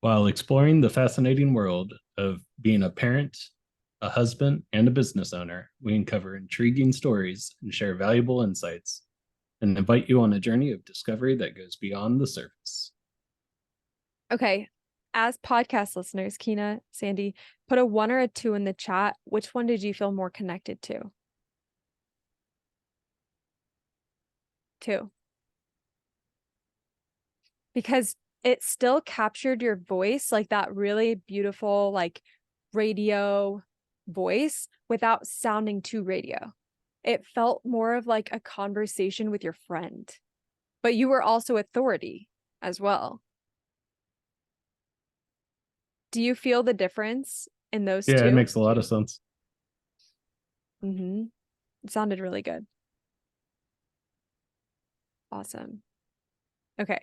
While exploring the fascinating world of being a parent, a husband, and a business owner, we uncover intriguing stories and share valuable insights and invite you on a journey of discovery that goes beyond the surface. Okay, as podcast listeners, Kina, Sandy, put a 1 or a 2 in the chat. Which one did you feel more connected to? 2. Because it still captured your voice, like that really beautiful, like radio voice without sounding too radio. It felt more of like a conversation with your friend, but you were also authority as well. Do you feel the difference in those two? Yeah, it makes a lot of sense. It sounded really good. Awesome. Okay,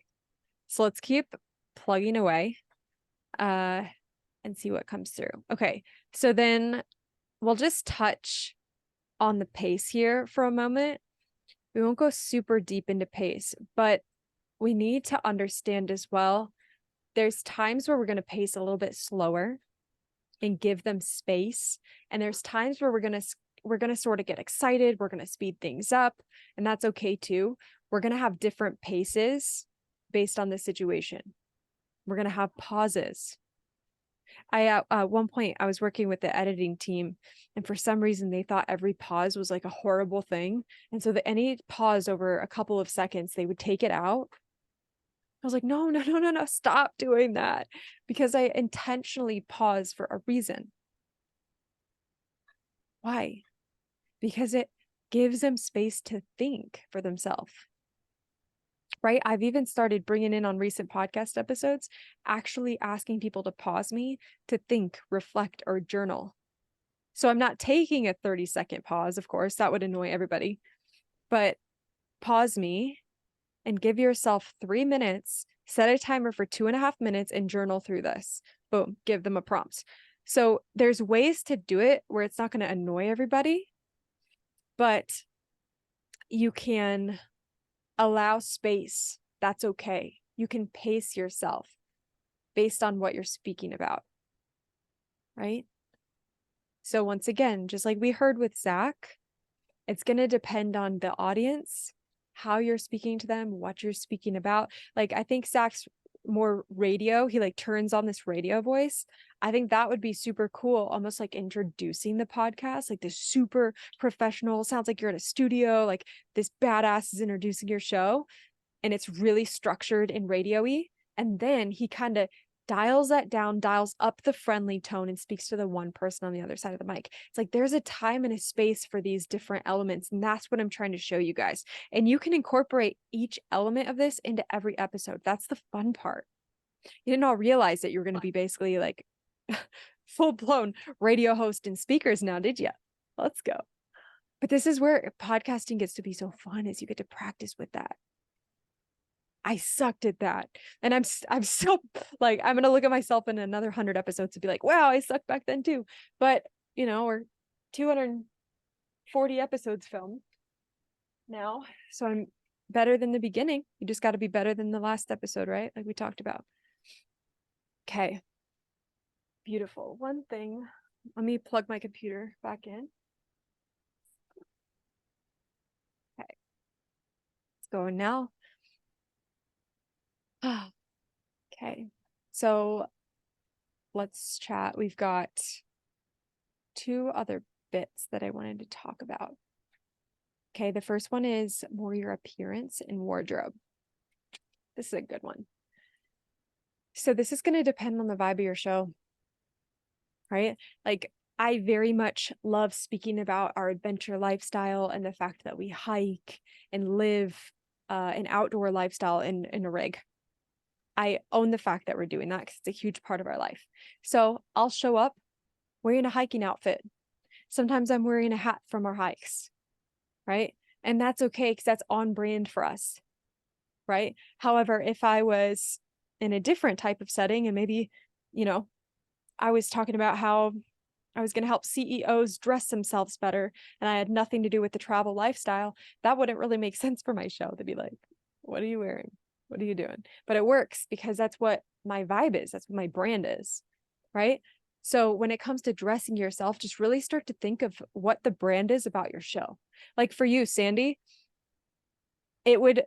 so let's keep plugging away and see what comes through. Okay, so then we'll just touch on the pace here for a moment. We won't go super deep into pace, but we need to understand as well, there's times where we're going to pace a little bit slower and give them space. And there's times where we're going to sort of get excited. We're going to speed things up, and that's okay too. We're going to have different paces based on the situation. We're going to have pauses. At one point I was working with the editing team, and for some reason they thought every pause was like a horrible thing. And so that any pause over a couple of seconds, they would take it out. I was like, no, stop doing that, because I intentionally pause for a reason. Why? Because it gives them space to think for themselves. Right? I've even started bringing in on recent podcast episodes, actually asking people to pause me to think, reflect, or journal. So I'm not taking a 30-second pause, of course, that would annoy everybody, but pause me and give yourself 3 minutes, set a timer for 2.5 minutes and journal through this. Boom, give them a prompt. So there's ways to do it where it's not going to annoy everybody, but you can allow space. That's okay. You can pace yourself based on what you're speaking about, right? So once again, just like we heard with Zach, it's going to depend on the audience, how you're speaking to them, what you're speaking about. Like, I think Zach's more radio. He like turns on this radio voice. I think that would be super cool. Almost like introducing the podcast, like this super professional, sounds like you're in a studio, like this badass is introducing your show, and it's really structured and radio-y. And then he kind of dials that down, dials up the friendly tone, and speaks to the one person on the other side of the mic. It's like there's a time and a space for these different elements, and that's what I'm trying to show you guys. And you can incorporate each element of this into every episode. That's the fun part. You didn't all realize that you were going to be basically like full-blown radio host and speakers now, did you? Let's go. But this is where podcasting gets to be so fun, is you get to practice with that. I sucked at that. And I'm still like, I'm going to look at myself in another 100 episodes to be like, wow, I sucked back then too. But, we're 240 episodes filmed now. So I'm better than the beginning. You just got to be better than the last episode, right? Like we talked about. Okay. Beautiful. One thing, let me plug my computer back in. Okay. It's going now. Okay. So let's chat. We've got 2 other bits that I wanted to talk about. Okay, the first one is more your appearance and wardrobe. This is a good one. So this is going to depend on the vibe of your show, right? Like, I very much love speaking about our adventure lifestyle and the fact that we hike and live an outdoor lifestyle in a rig. I own the fact that we're doing that because it's a huge part of our life. So I'll show up wearing a hiking outfit. Sometimes I'm wearing a hat from our hikes, right? And that's okay because that's on brand for us, right? However, if I was in a different type of setting and maybe, I was talking about how I was going to help CEOs dress themselves better and I had nothing to do with the travel lifestyle, that wouldn't really make sense for my show to be like, what are you wearing? What are you doing? But it works because that's what my vibe is. That's what my brand is, right? So when it comes to dressing yourself, just really start to think of what the brand is about your show. Like for you, Sandy, it would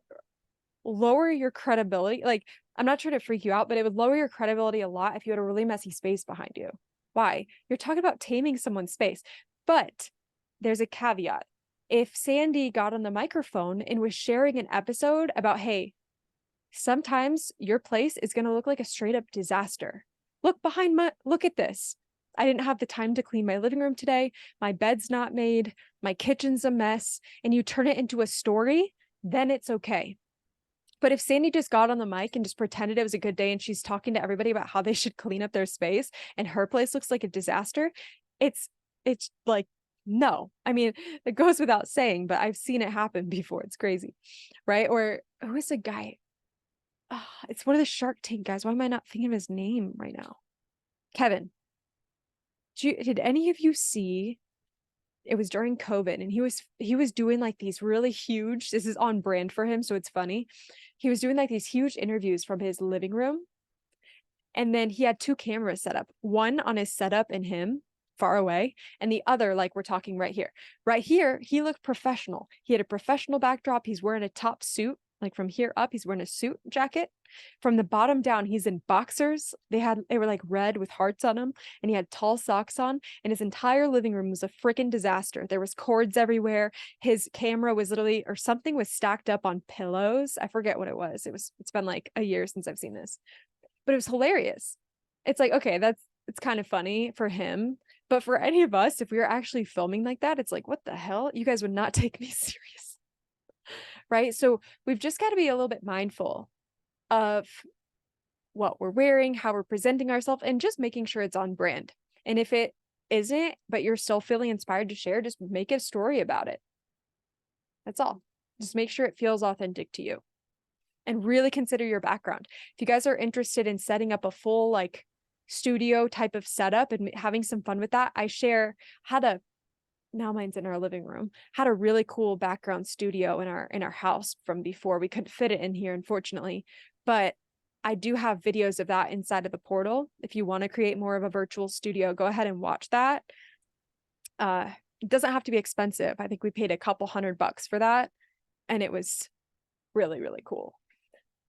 lower your credibility. Like, I'm not trying to freak you out, but it would lower your credibility a lot if you had a really messy space behind you. Why? You're talking about taming someone's space. But there's a caveat. If Sandy got on the microphone and was sharing an episode about, hey, sometimes your place is going to look like a straight up disaster. Look at this. I didn't have the time to clean my living room today. My bed's not made. My kitchen's a mess. And you turn it into a story, then it's okay. But if Sandy just got on the mic and just pretended it was a good day and she's talking to everybody about how they should clean up their space and her place looks like a disaster, it's like, no. I mean, it goes without saying, but I've seen it happen before. It's crazy, right? Or who is the guy? It's one of the Shark Tank guys. Why am I not thinking of his name right now? Kevin. Did any of you see? It was during COVID and he was doing like these really huge, this is on brand for him, so it's funny. He was doing like these huge interviews from his living room. And then he had two cameras set up, one on his setup and him far away, and the other, like we're talking right here. Right here, he looked professional. He had a professional backdrop. He's wearing a top suit. Like from here up, he's wearing a suit jacket. From the bottom down, he's in boxers. They were like red with hearts on them, and he had tall socks on, and his entire living room was a freaking disaster. There was cords everywhere. His camera was literally, or something was stacked up on pillows. I forget what it was. It's been like a year since I've seen this, but it was hilarious. It's like, okay, it's kind of funny for him, but for any of us, if we were actually filming like that, it's like, what the hell? You guys would not take me serious, right? So we've just got to be a little bit mindful of what we're wearing, how we're presenting ourselves, and just making sure it's on brand. And if it isn't, but you're still feeling inspired to share, just make a story about it. That's all. Just make sure it feels authentic to you. And really consider your background. If you guys are interested in setting up a full like studio type of setup and having some fun with that, I share now mine's in our living room, had a really cool background studio in our house from before. We couldn't fit it in here, unfortunately, but I do have videos of that inside of the portal. If you want to create more of a virtual studio, go ahead and watch that. It doesn't have to be expensive. I think we paid a couple $100 for that, and it was really, really cool.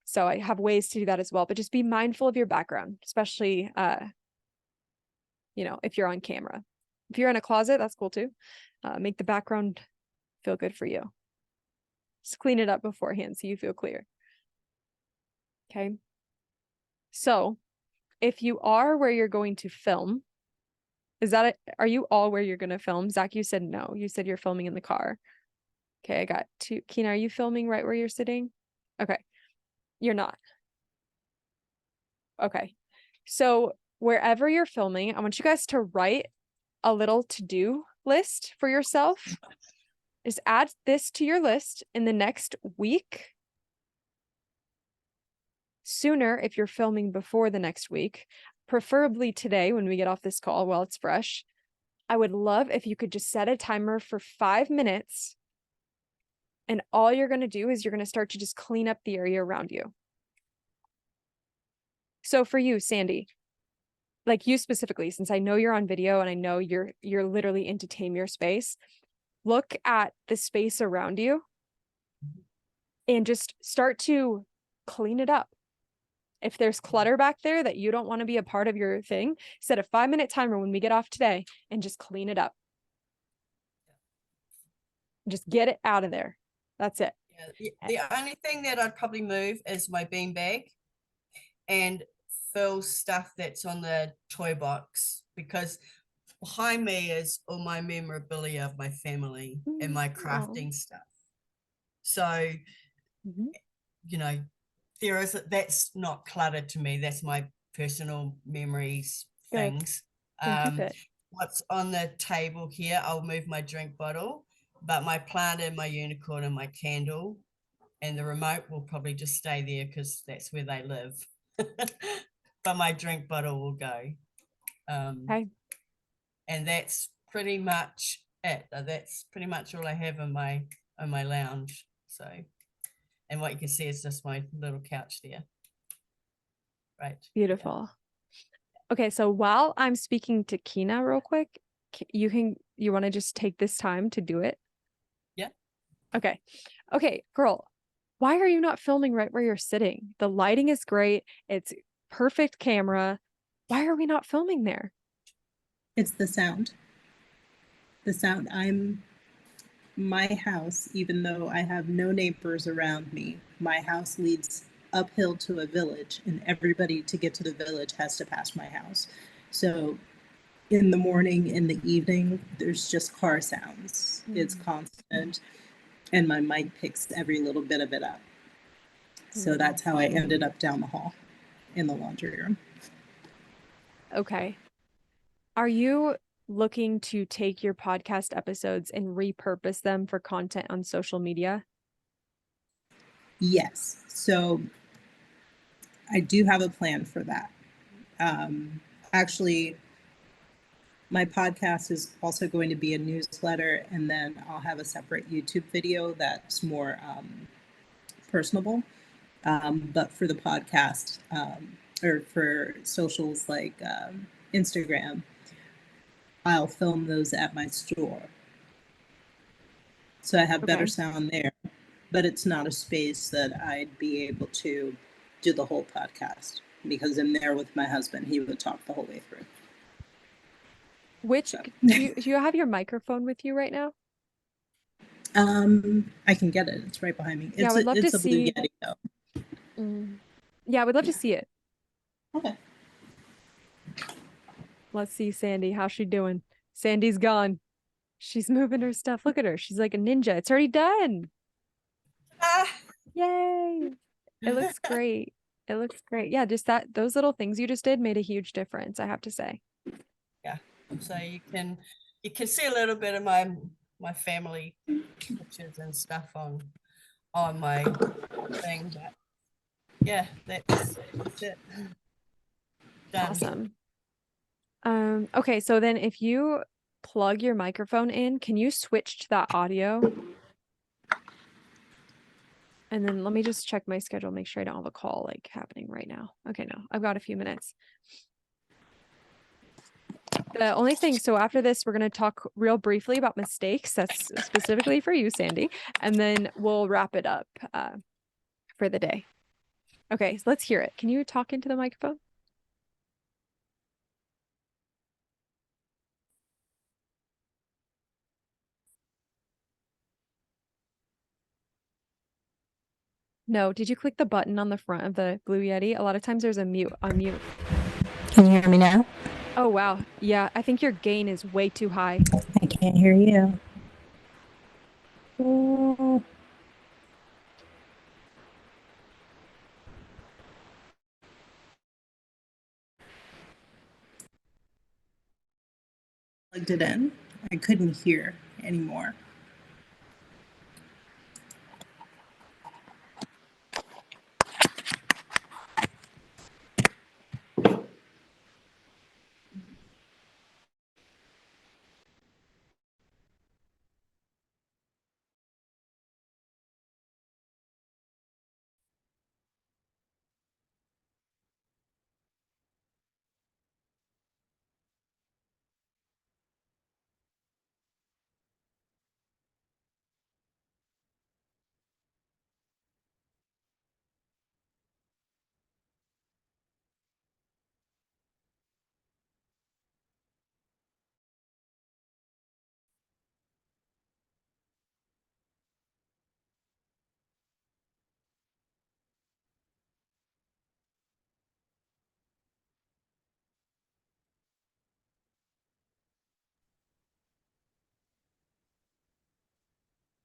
So I have ways to do that as well, but just be mindful of your background, especially, if you're on camera. If you're in a closet, that's cool too. Make the background feel good for you. Just clean it up beforehand so you feel clear. Okay. So if you are where you're going to film, are you all where you're going to film? Zach, you said no. You said you're filming in the car. Okay, I got two. Keena, are you filming right where you're sitting? Okay. You're not. Okay. So wherever you're filming, I want you guys to write a little to-do list for yourself. Just add this to your list in the next week. Sooner if you're filming before the next week, preferably today when we get off this call while it's fresh. I would love if you could just set a timer for 5 minutes, and all you're going to do is you're going to start to just clean up the area around you. So for you, Sandy, like you specifically, since I know you're on video and I know you're literally into tame your space, look at the space around you and just start to clean it up. If there's clutter back there that you don't want to be a part of your thing, set a 5-minute timer when we get off today and just clean it up. Just get it out of there. That's it. Yeah, the only thing that I'd probably move is my bean bag and fill stuff that's on the toy box, because behind me is all my memorabilia of my family and my crafting stuff. So Mhm. You know, that's not cluttered to me. That's my personal memories Good. things. Then keep it. What's on the table here, I'll move my drink bottle, but my plant and my unicorn and my candle and the remote will probably just stay there because that's where they live. But my drink bottle will go. Okay. And that's pretty much it. That's pretty much all I have in my lounge. So, and what you can see is just my little couch there. Right. Beautiful. Okay, so while I'm speaking to Kina real quick, you want to just take this time to do it? Yeah. Okay. Okay, girl, why are you not filming right where you're sitting? The lighting is great. It's perfect camera. Why are we not filming there? It's the sound. The sound. My house, even though I have no neighbors around me, my house leads uphill to a village, and everybody to get to the village has to pass my house. So in the morning, in the evening, there's just car sounds. It's constant, and my mic picks every little bit of it up. So that's how I ended up down the hall in the laundry room. Okay. Are you looking to take your podcast episodes and repurpose them for content on social media? Yes. So I do have a plan for that. Actually, my podcast is also going to be a newsletter, and then I'll have a separate YouTube video that's more personable. But for the podcast, or for socials like Instagram, I'll film those at my store. So I have better Okay. sound there, but it's not a space that I'd be able to do the whole podcast because I'm there with my husband. He would talk the whole way through. Which So. do you have your microphone with you right now? I can get it. It's right behind me. Yeah, I would love to It's a Blue see. Yeti though. Yeah, I would love to Yeah. see it. Okay. Let's see Sandy. How's she doing? Sandy's gone. She's moving her stuff. Look at her. She's like a ninja. It's already done. Ah. Yay. It looks great. It looks great. Yeah, just those little things you just did made a huge difference, I have to say. Yeah. So you can see a little bit of my family pictures and stuff on my thing, but yeah, that's it. Done. Awesome. Okay, so then if you plug your microphone in, can you switch to that audio? And then let me just check my schedule, make sure I don't have a call like happening right now. Okay, no, I've got a few minutes. The only thing, so after this, we're going to talk real briefly about mistakes. That's specifically for you, Sandy. And then we'll wrap it up for the day. Okay, so let's hear it. Can you talk into the microphone? No, did you click the button on the front of the Blue Yeti? A lot of times there's a mute on mute. Can you hear me now? Oh, wow. Yeah, I think your gain is way too high. I can't hear you. Oh. Plugged it in. I couldn't hear anymore.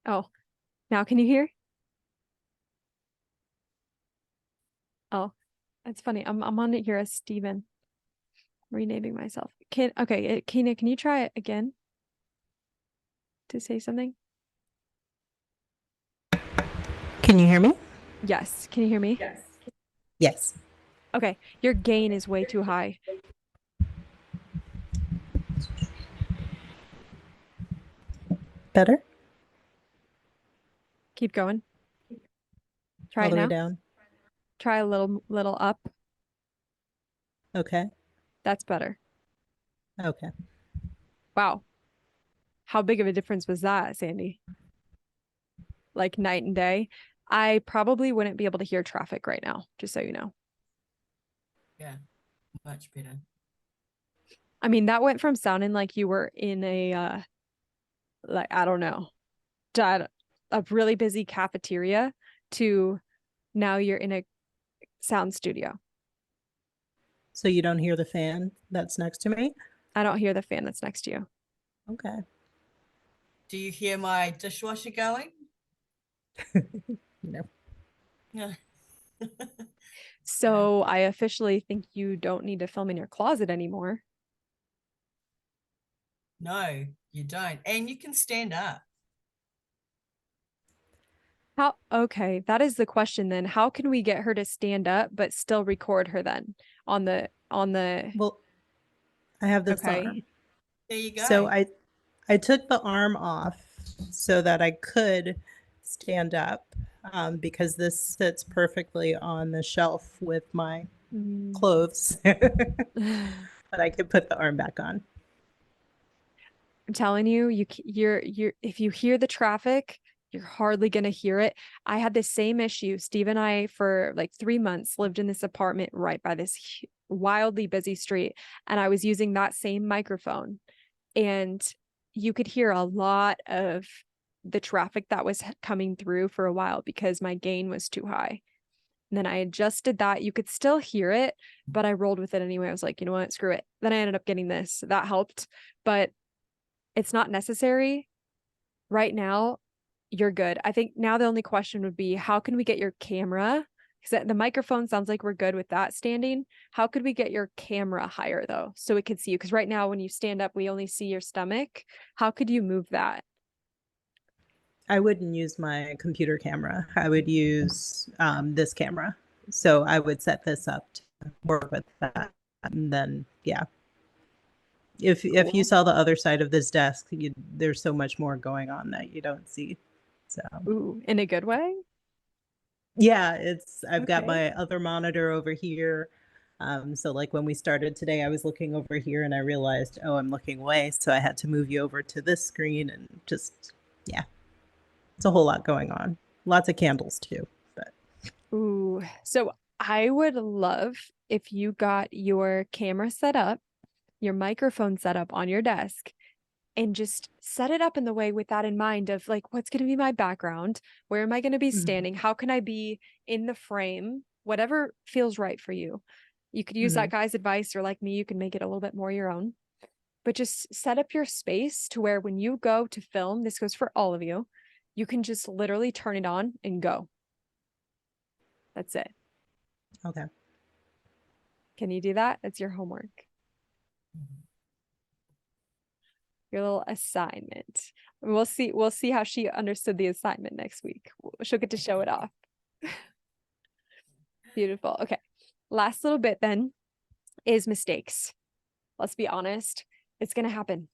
Oh, now can you hear? Oh, that's funny. I'm on it here as Steven. Renaming myself. Kina, can you try it again to say something? Can you hear me? Yes. Can you hear me? Yes. Okay. Your gain is way too high. Better? Keep going. Try All it the way now. down. Try a little up. Okay. That's better. Okay. Wow. How big of a difference was that, Sandy? Like night and day. I probably wouldn't be able to hear traffic right now, just so you know. Yeah, much better. I mean, that went from sounding like you were in a like I don't know, a really busy cafeteria to now you're in a sound studio. So you don't hear the fan that's next to me? I don't hear the fan that's next to you. Okay. Do you hear my dishwasher going? No. Yeah. So I officially think you don't need to film in your closet anymore. No, you don't. And you can stand up. Okay, that is the question then. How can we get her to stand up but still record her then on the Well, I have this okay. arm. There you go. So I took the arm off so that I could stand up because this sits perfectly on the shelf with my Mm. clothes. But I could put the arm back on. I'm telling you, you're if you hear the traffic, you're hardly gonna hear it. I had the same issue. Steve and I, for like 3 months, lived in this apartment right by this wildly busy street, and I was using that same microphone, and you could hear a lot of the traffic that was coming through for a while because my gain was too high. And then I adjusted that. You could still hear it, but I rolled with it anyway. I was like, you know what, screw it. Then I ended up getting this. That helped, but it's not necessary right now. You're good. I think now the only question would be, how can we get your camera? Because the microphone sounds like we're good with that standing. How could we get your camera higher though, so we could see you? Because right now when you stand up, we only see your stomach. How could you move that? I wouldn't use my computer camera. I would use this camera. So I would set this up to work with that. And then, yeah. If you Cool. saw the other side of this desk, there's so much more going on that you don't see. So Ooh, in a good way? yeah, I've got Okay. my other monitor over here. So like when we started today, I was looking over here and I realized, oh, I'm looking away. So I had to move you over to this screen and just, yeah, it's a whole lot going on. Lots of candles too, but Ooh, so I would love if you got your camera set up, your microphone set up on your desk, and just set it up in the way with that in mind of like, what's going to be my background? Where am I going to be standing? How can I be in the frame? Whatever feels right for you. You could use that guy's advice, or like me, you can make it a little bit more your own. But just set up your space to where when you go to film, this goes for all of you, you can just literally turn it on and go. That's it. okay. Can you do that? That's your homework. Your little assignment. We'll see how she understood the assignment next week. She'll get to show it off. Beautiful. Okay. Last little bit then is mistakes. Let's be honest, it's going to happen,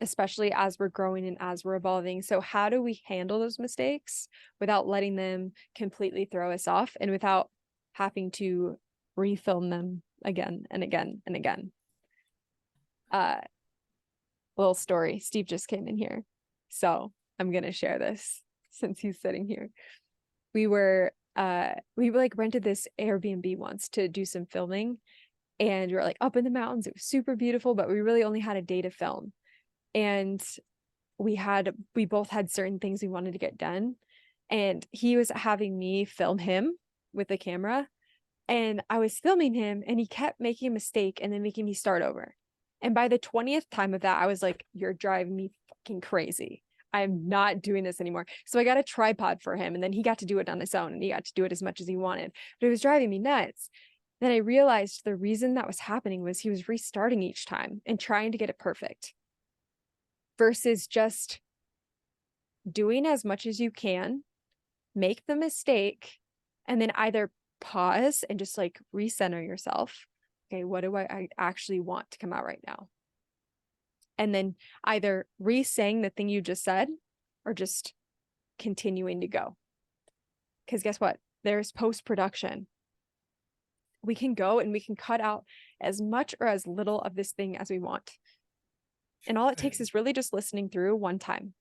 especially as we're growing and as we're evolving. So how do we handle those mistakes without letting them completely throw us off and without having to refilm them again and again and again? Little story. Steve just came in here, so I'm gonna share this since he's sitting here. We like rented this Airbnb once to do some filming, and we were like up in the mountains. It was super beautiful, but we really only had a day to film, and we both had certain things we wanted to get done, and he was having me film him with the camera, and I was filming him, and he kept making a mistake and then making me start over. And by the 20th time of that, I was like, you're driving me fucking crazy. I'm not doing this anymore. So I got a tripod for him, and then he got to do it on his own, and he got to do it as much as he wanted. But it was driving me nuts. Then I realized the reason that was happening was he was restarting each time and trying to get it perfect versus just doing as much as you can, make the mistake, and then either pause and just like recenter yourself. Okay, what do I actually want to come out right now? And then either re-saying the thing you just said or just continuing to go. Because guess what? There's post-production. We can go and we can cut out as much or as little of this thing as we want. And all it takes is really just listening through one time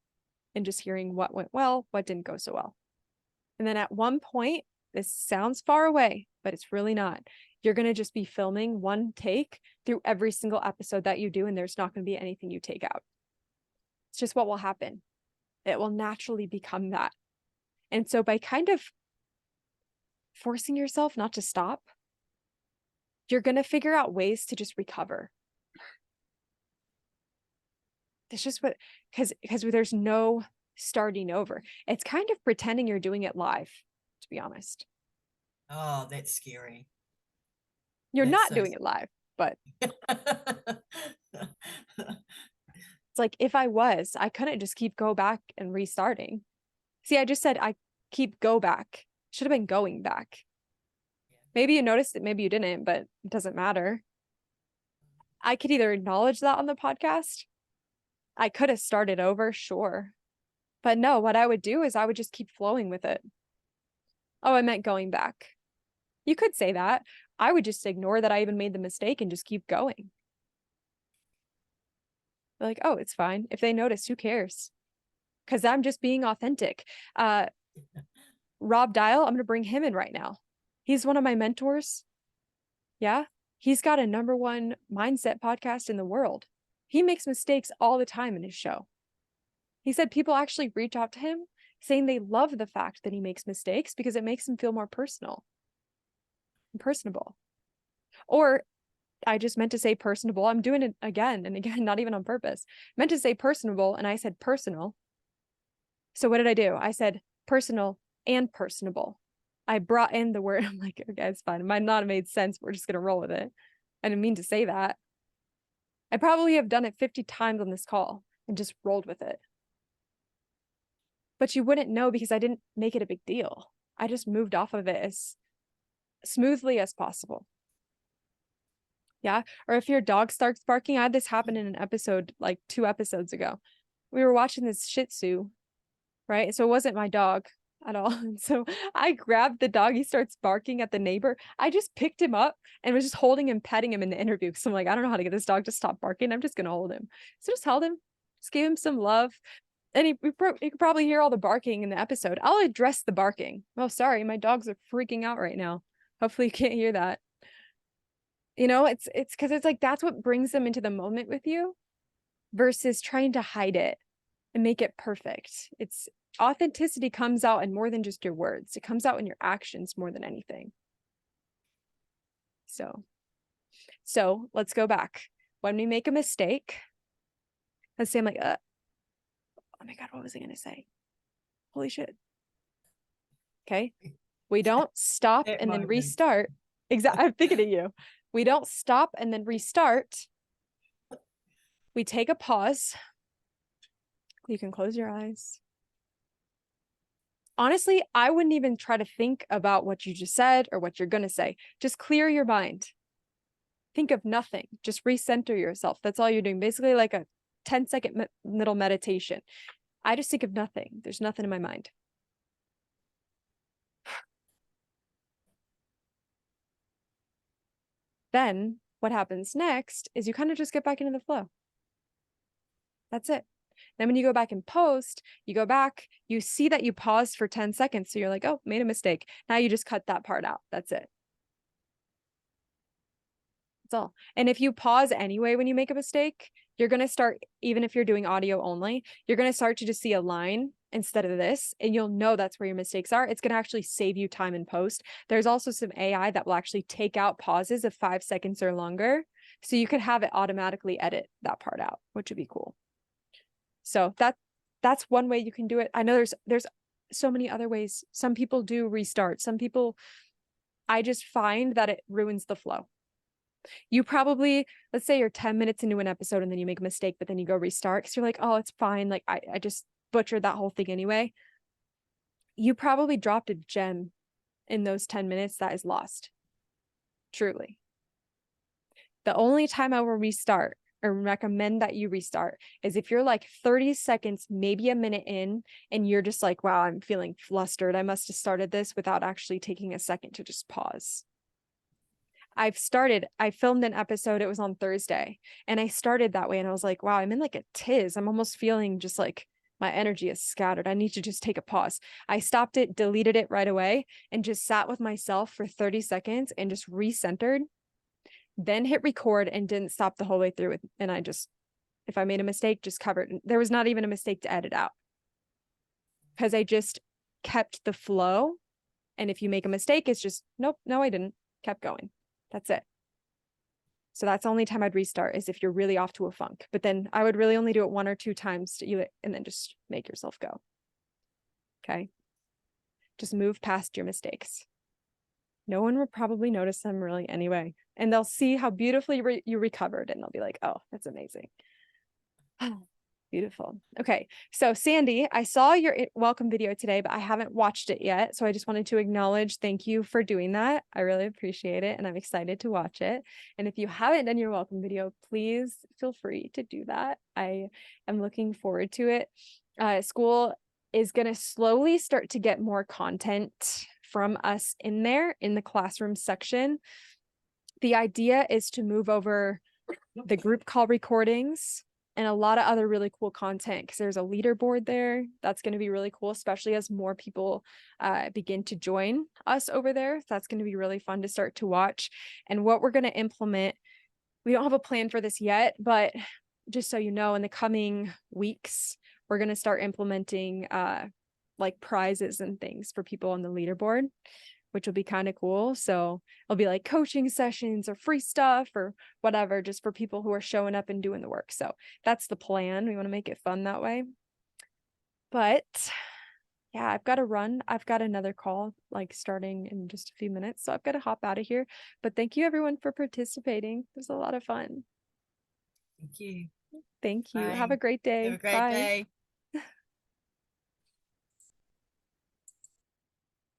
and just hearing what went well, what didn't go so well. And then at one point, this sounds far away, but it's really not. You're going to just be filming one take through every single episode that you do, and there's not going to be anything you take out. It's just what will happen. It will naturally become that. And so by kind of forcing yourself not to stop, you're going to figure out ways to just recover. That's just what, because there's no starting over. It's kind of pretending you're doing it live, to be honest. Oh, that's scary. You're That's not so doing it live, but it's like if I was, I couldn't just keep go back and restarting. See, I just said I keep go back. Should have been going back. Maybe you noticed it, maybe you didn't, but it doesn't matter. I could either acknowledge that on the podcast. I could have started over, sure. But no, what I would do is I would just keep flowing with it. Oh, I meant going back. You could say that. I would just ignore that I even made the mistake and just keep going. Like, oh, it's fine. If they notice, who cares? Because I'm just being authentic. Rob Dial, I'm going to bring him in right now. He's one of my mentors. Yeah. He's got a #1 mindset podcast in the world. He makes mistakes all the time in his show. He said people actually reach out to him saying they love the fact that he makes mistakes because it makes him feel more personal and personable. Or I just meant to say personable. I'm doing it again and again, not even on purpose. Meant to say personable, and I said personal. So what did I do? I said personal and personable. I brought in the word. I'm like, okay, it's fine. It might not have made sense. We're just going to roll with it. I didn't mean to say that. I probably have done it 50 times on this call and just rolled with it. But you wouldn't know because I didn't make it a big deal. I just moved off of it as smoothly as possible. Yeah. Or if your dog starts barking, I had this happen in an episode like 2 episodes ago. We were watching this Shih Tzu, right? So it wasn't my dog at all. And so I grabbed the dog. He starts barking at the neighbor. I just picked him up and was just holding him, petting him in the interview. Because I'm like, I don't know how to get this dog to stop barking. I'm just going to hold him. So just held him, just gave him some love. And you could probably hear all the barking in the episode. I'll address the barking. Oh, sorry. My dogs are freaking out right now. Hopefully you can't hear that. You know, it's because it's like, that's what brings them into the moment with you versus trying to hide it and make it perfect. It's authenticity comes out in more than just your words. It comes out in your actions more than anything. So let's go back. When we make a mistake, let's say I'm like, oh my God, what was I going to say? Holy shit. Okay. We don't stop and then restart. Exactly. I'm thinking of you. We don't stop and then restart. We take a pause. You can close your eyes. Honestly, I wouldn't even try to think about what you just said or what you're going to say. Just clear your mind. Think of nothing. Just recenter yourself. That's all you're doing. Basically like a 10-second little meditation. I just think of nothing. There's nothing in my mind. Then what happens next is you kind of just get back into the flow. That's it. Then when you go back and post, you go back, you see that you paused for 10 seconds. So you're like, oh, made a mistake. Now you just cut that part out. That's it. That's all. And if you pause anyway when you make a mistake, you're going to start, even if you're doing audio only, you're going to start to just see a line instead of this, and you'll know that's where your mistakes are. It's going to actually save you time in post. There's also some AI that will actually take out pauses of 5 seconds or longer. So you could have it automatically edit that part out, which would be cool. So that's one way you can do it. I know there's so many other ways. Some people do restart. Some people, I just find that it ruins the flow. You probably, let's say you're 10 minutes into an episode and then you make a mistake, but then you go restart because you're like, oh, it's fine. Like I just butchered that whole thing anyway. You probably dropped a gem in those 10 minutes that is lost. Truly. The only time I will restart or recommend that you restart is if you're like 30 seconds, maybe a minute in, and you're just like, wow, I'm feeling flustered. I must have started this without actually taking a second to just pause. I filmed an episode, it was on Thursday, and I started that way and I was like, wow, I'm in like a tiz. I'm almost feeling just like my energy is scattered. I need to just take a pause. I stopped it, deleted it right away, and just sat with myself for 30 seconds and just recentered, then hit record and didn't stop the whole way through. And I just, if I made a mistake, just covered. There was not even a mistake to edit out because I just kept the flow. And if you make a mistake, it's just, nope, no, I didn't. Kept going. That's it. So that's the only time I'd restart is if you're really off to a funk. But then I would really only do it 1 or 2 times and then just make yourself go. Okay. Just move past your mistakes. No one will probably notice them really anyway. And they'll see how beautifully you recovered and they'll be like, oh, that's amazing. Beautiful. Okay. So Sandy, I saw your welcome video today, but I haven't watched it yet. So I just wanted to acknowledge, thank you for doing that. I really appreciate it. And I'm excited to watch it. And if you haven't done your welcome video, please feel free to do that. I am looking forward to it. School is going to slowly start to get more content from us in there in the classroom section. The idea is to move over the group call recordings and a lot of other really cool content because there's a leaderboard there. That's going to be really cool, especially as more people begin to join us over there. That's going to be really fun to start to watch. And what we're going to implement, we don't have a plan for this yet, but just so you know, in the coming weeks, we're going to start implementing like prizes and things for people on the leaderboard, which will be kind of cool. So it'll be like coaching sessions or free stuff or whatever, just for people who are showing up and doing the work. So that's the plan. We want to make it fun that way. But yeah, I've got to run. I've got another call like starting in just a few minutes. So I've got to hop out of here. But thank you everyone for participating. It was a lot of fun. Thank you. Thank you. Bye. Have a great day. Have a great Bye. day.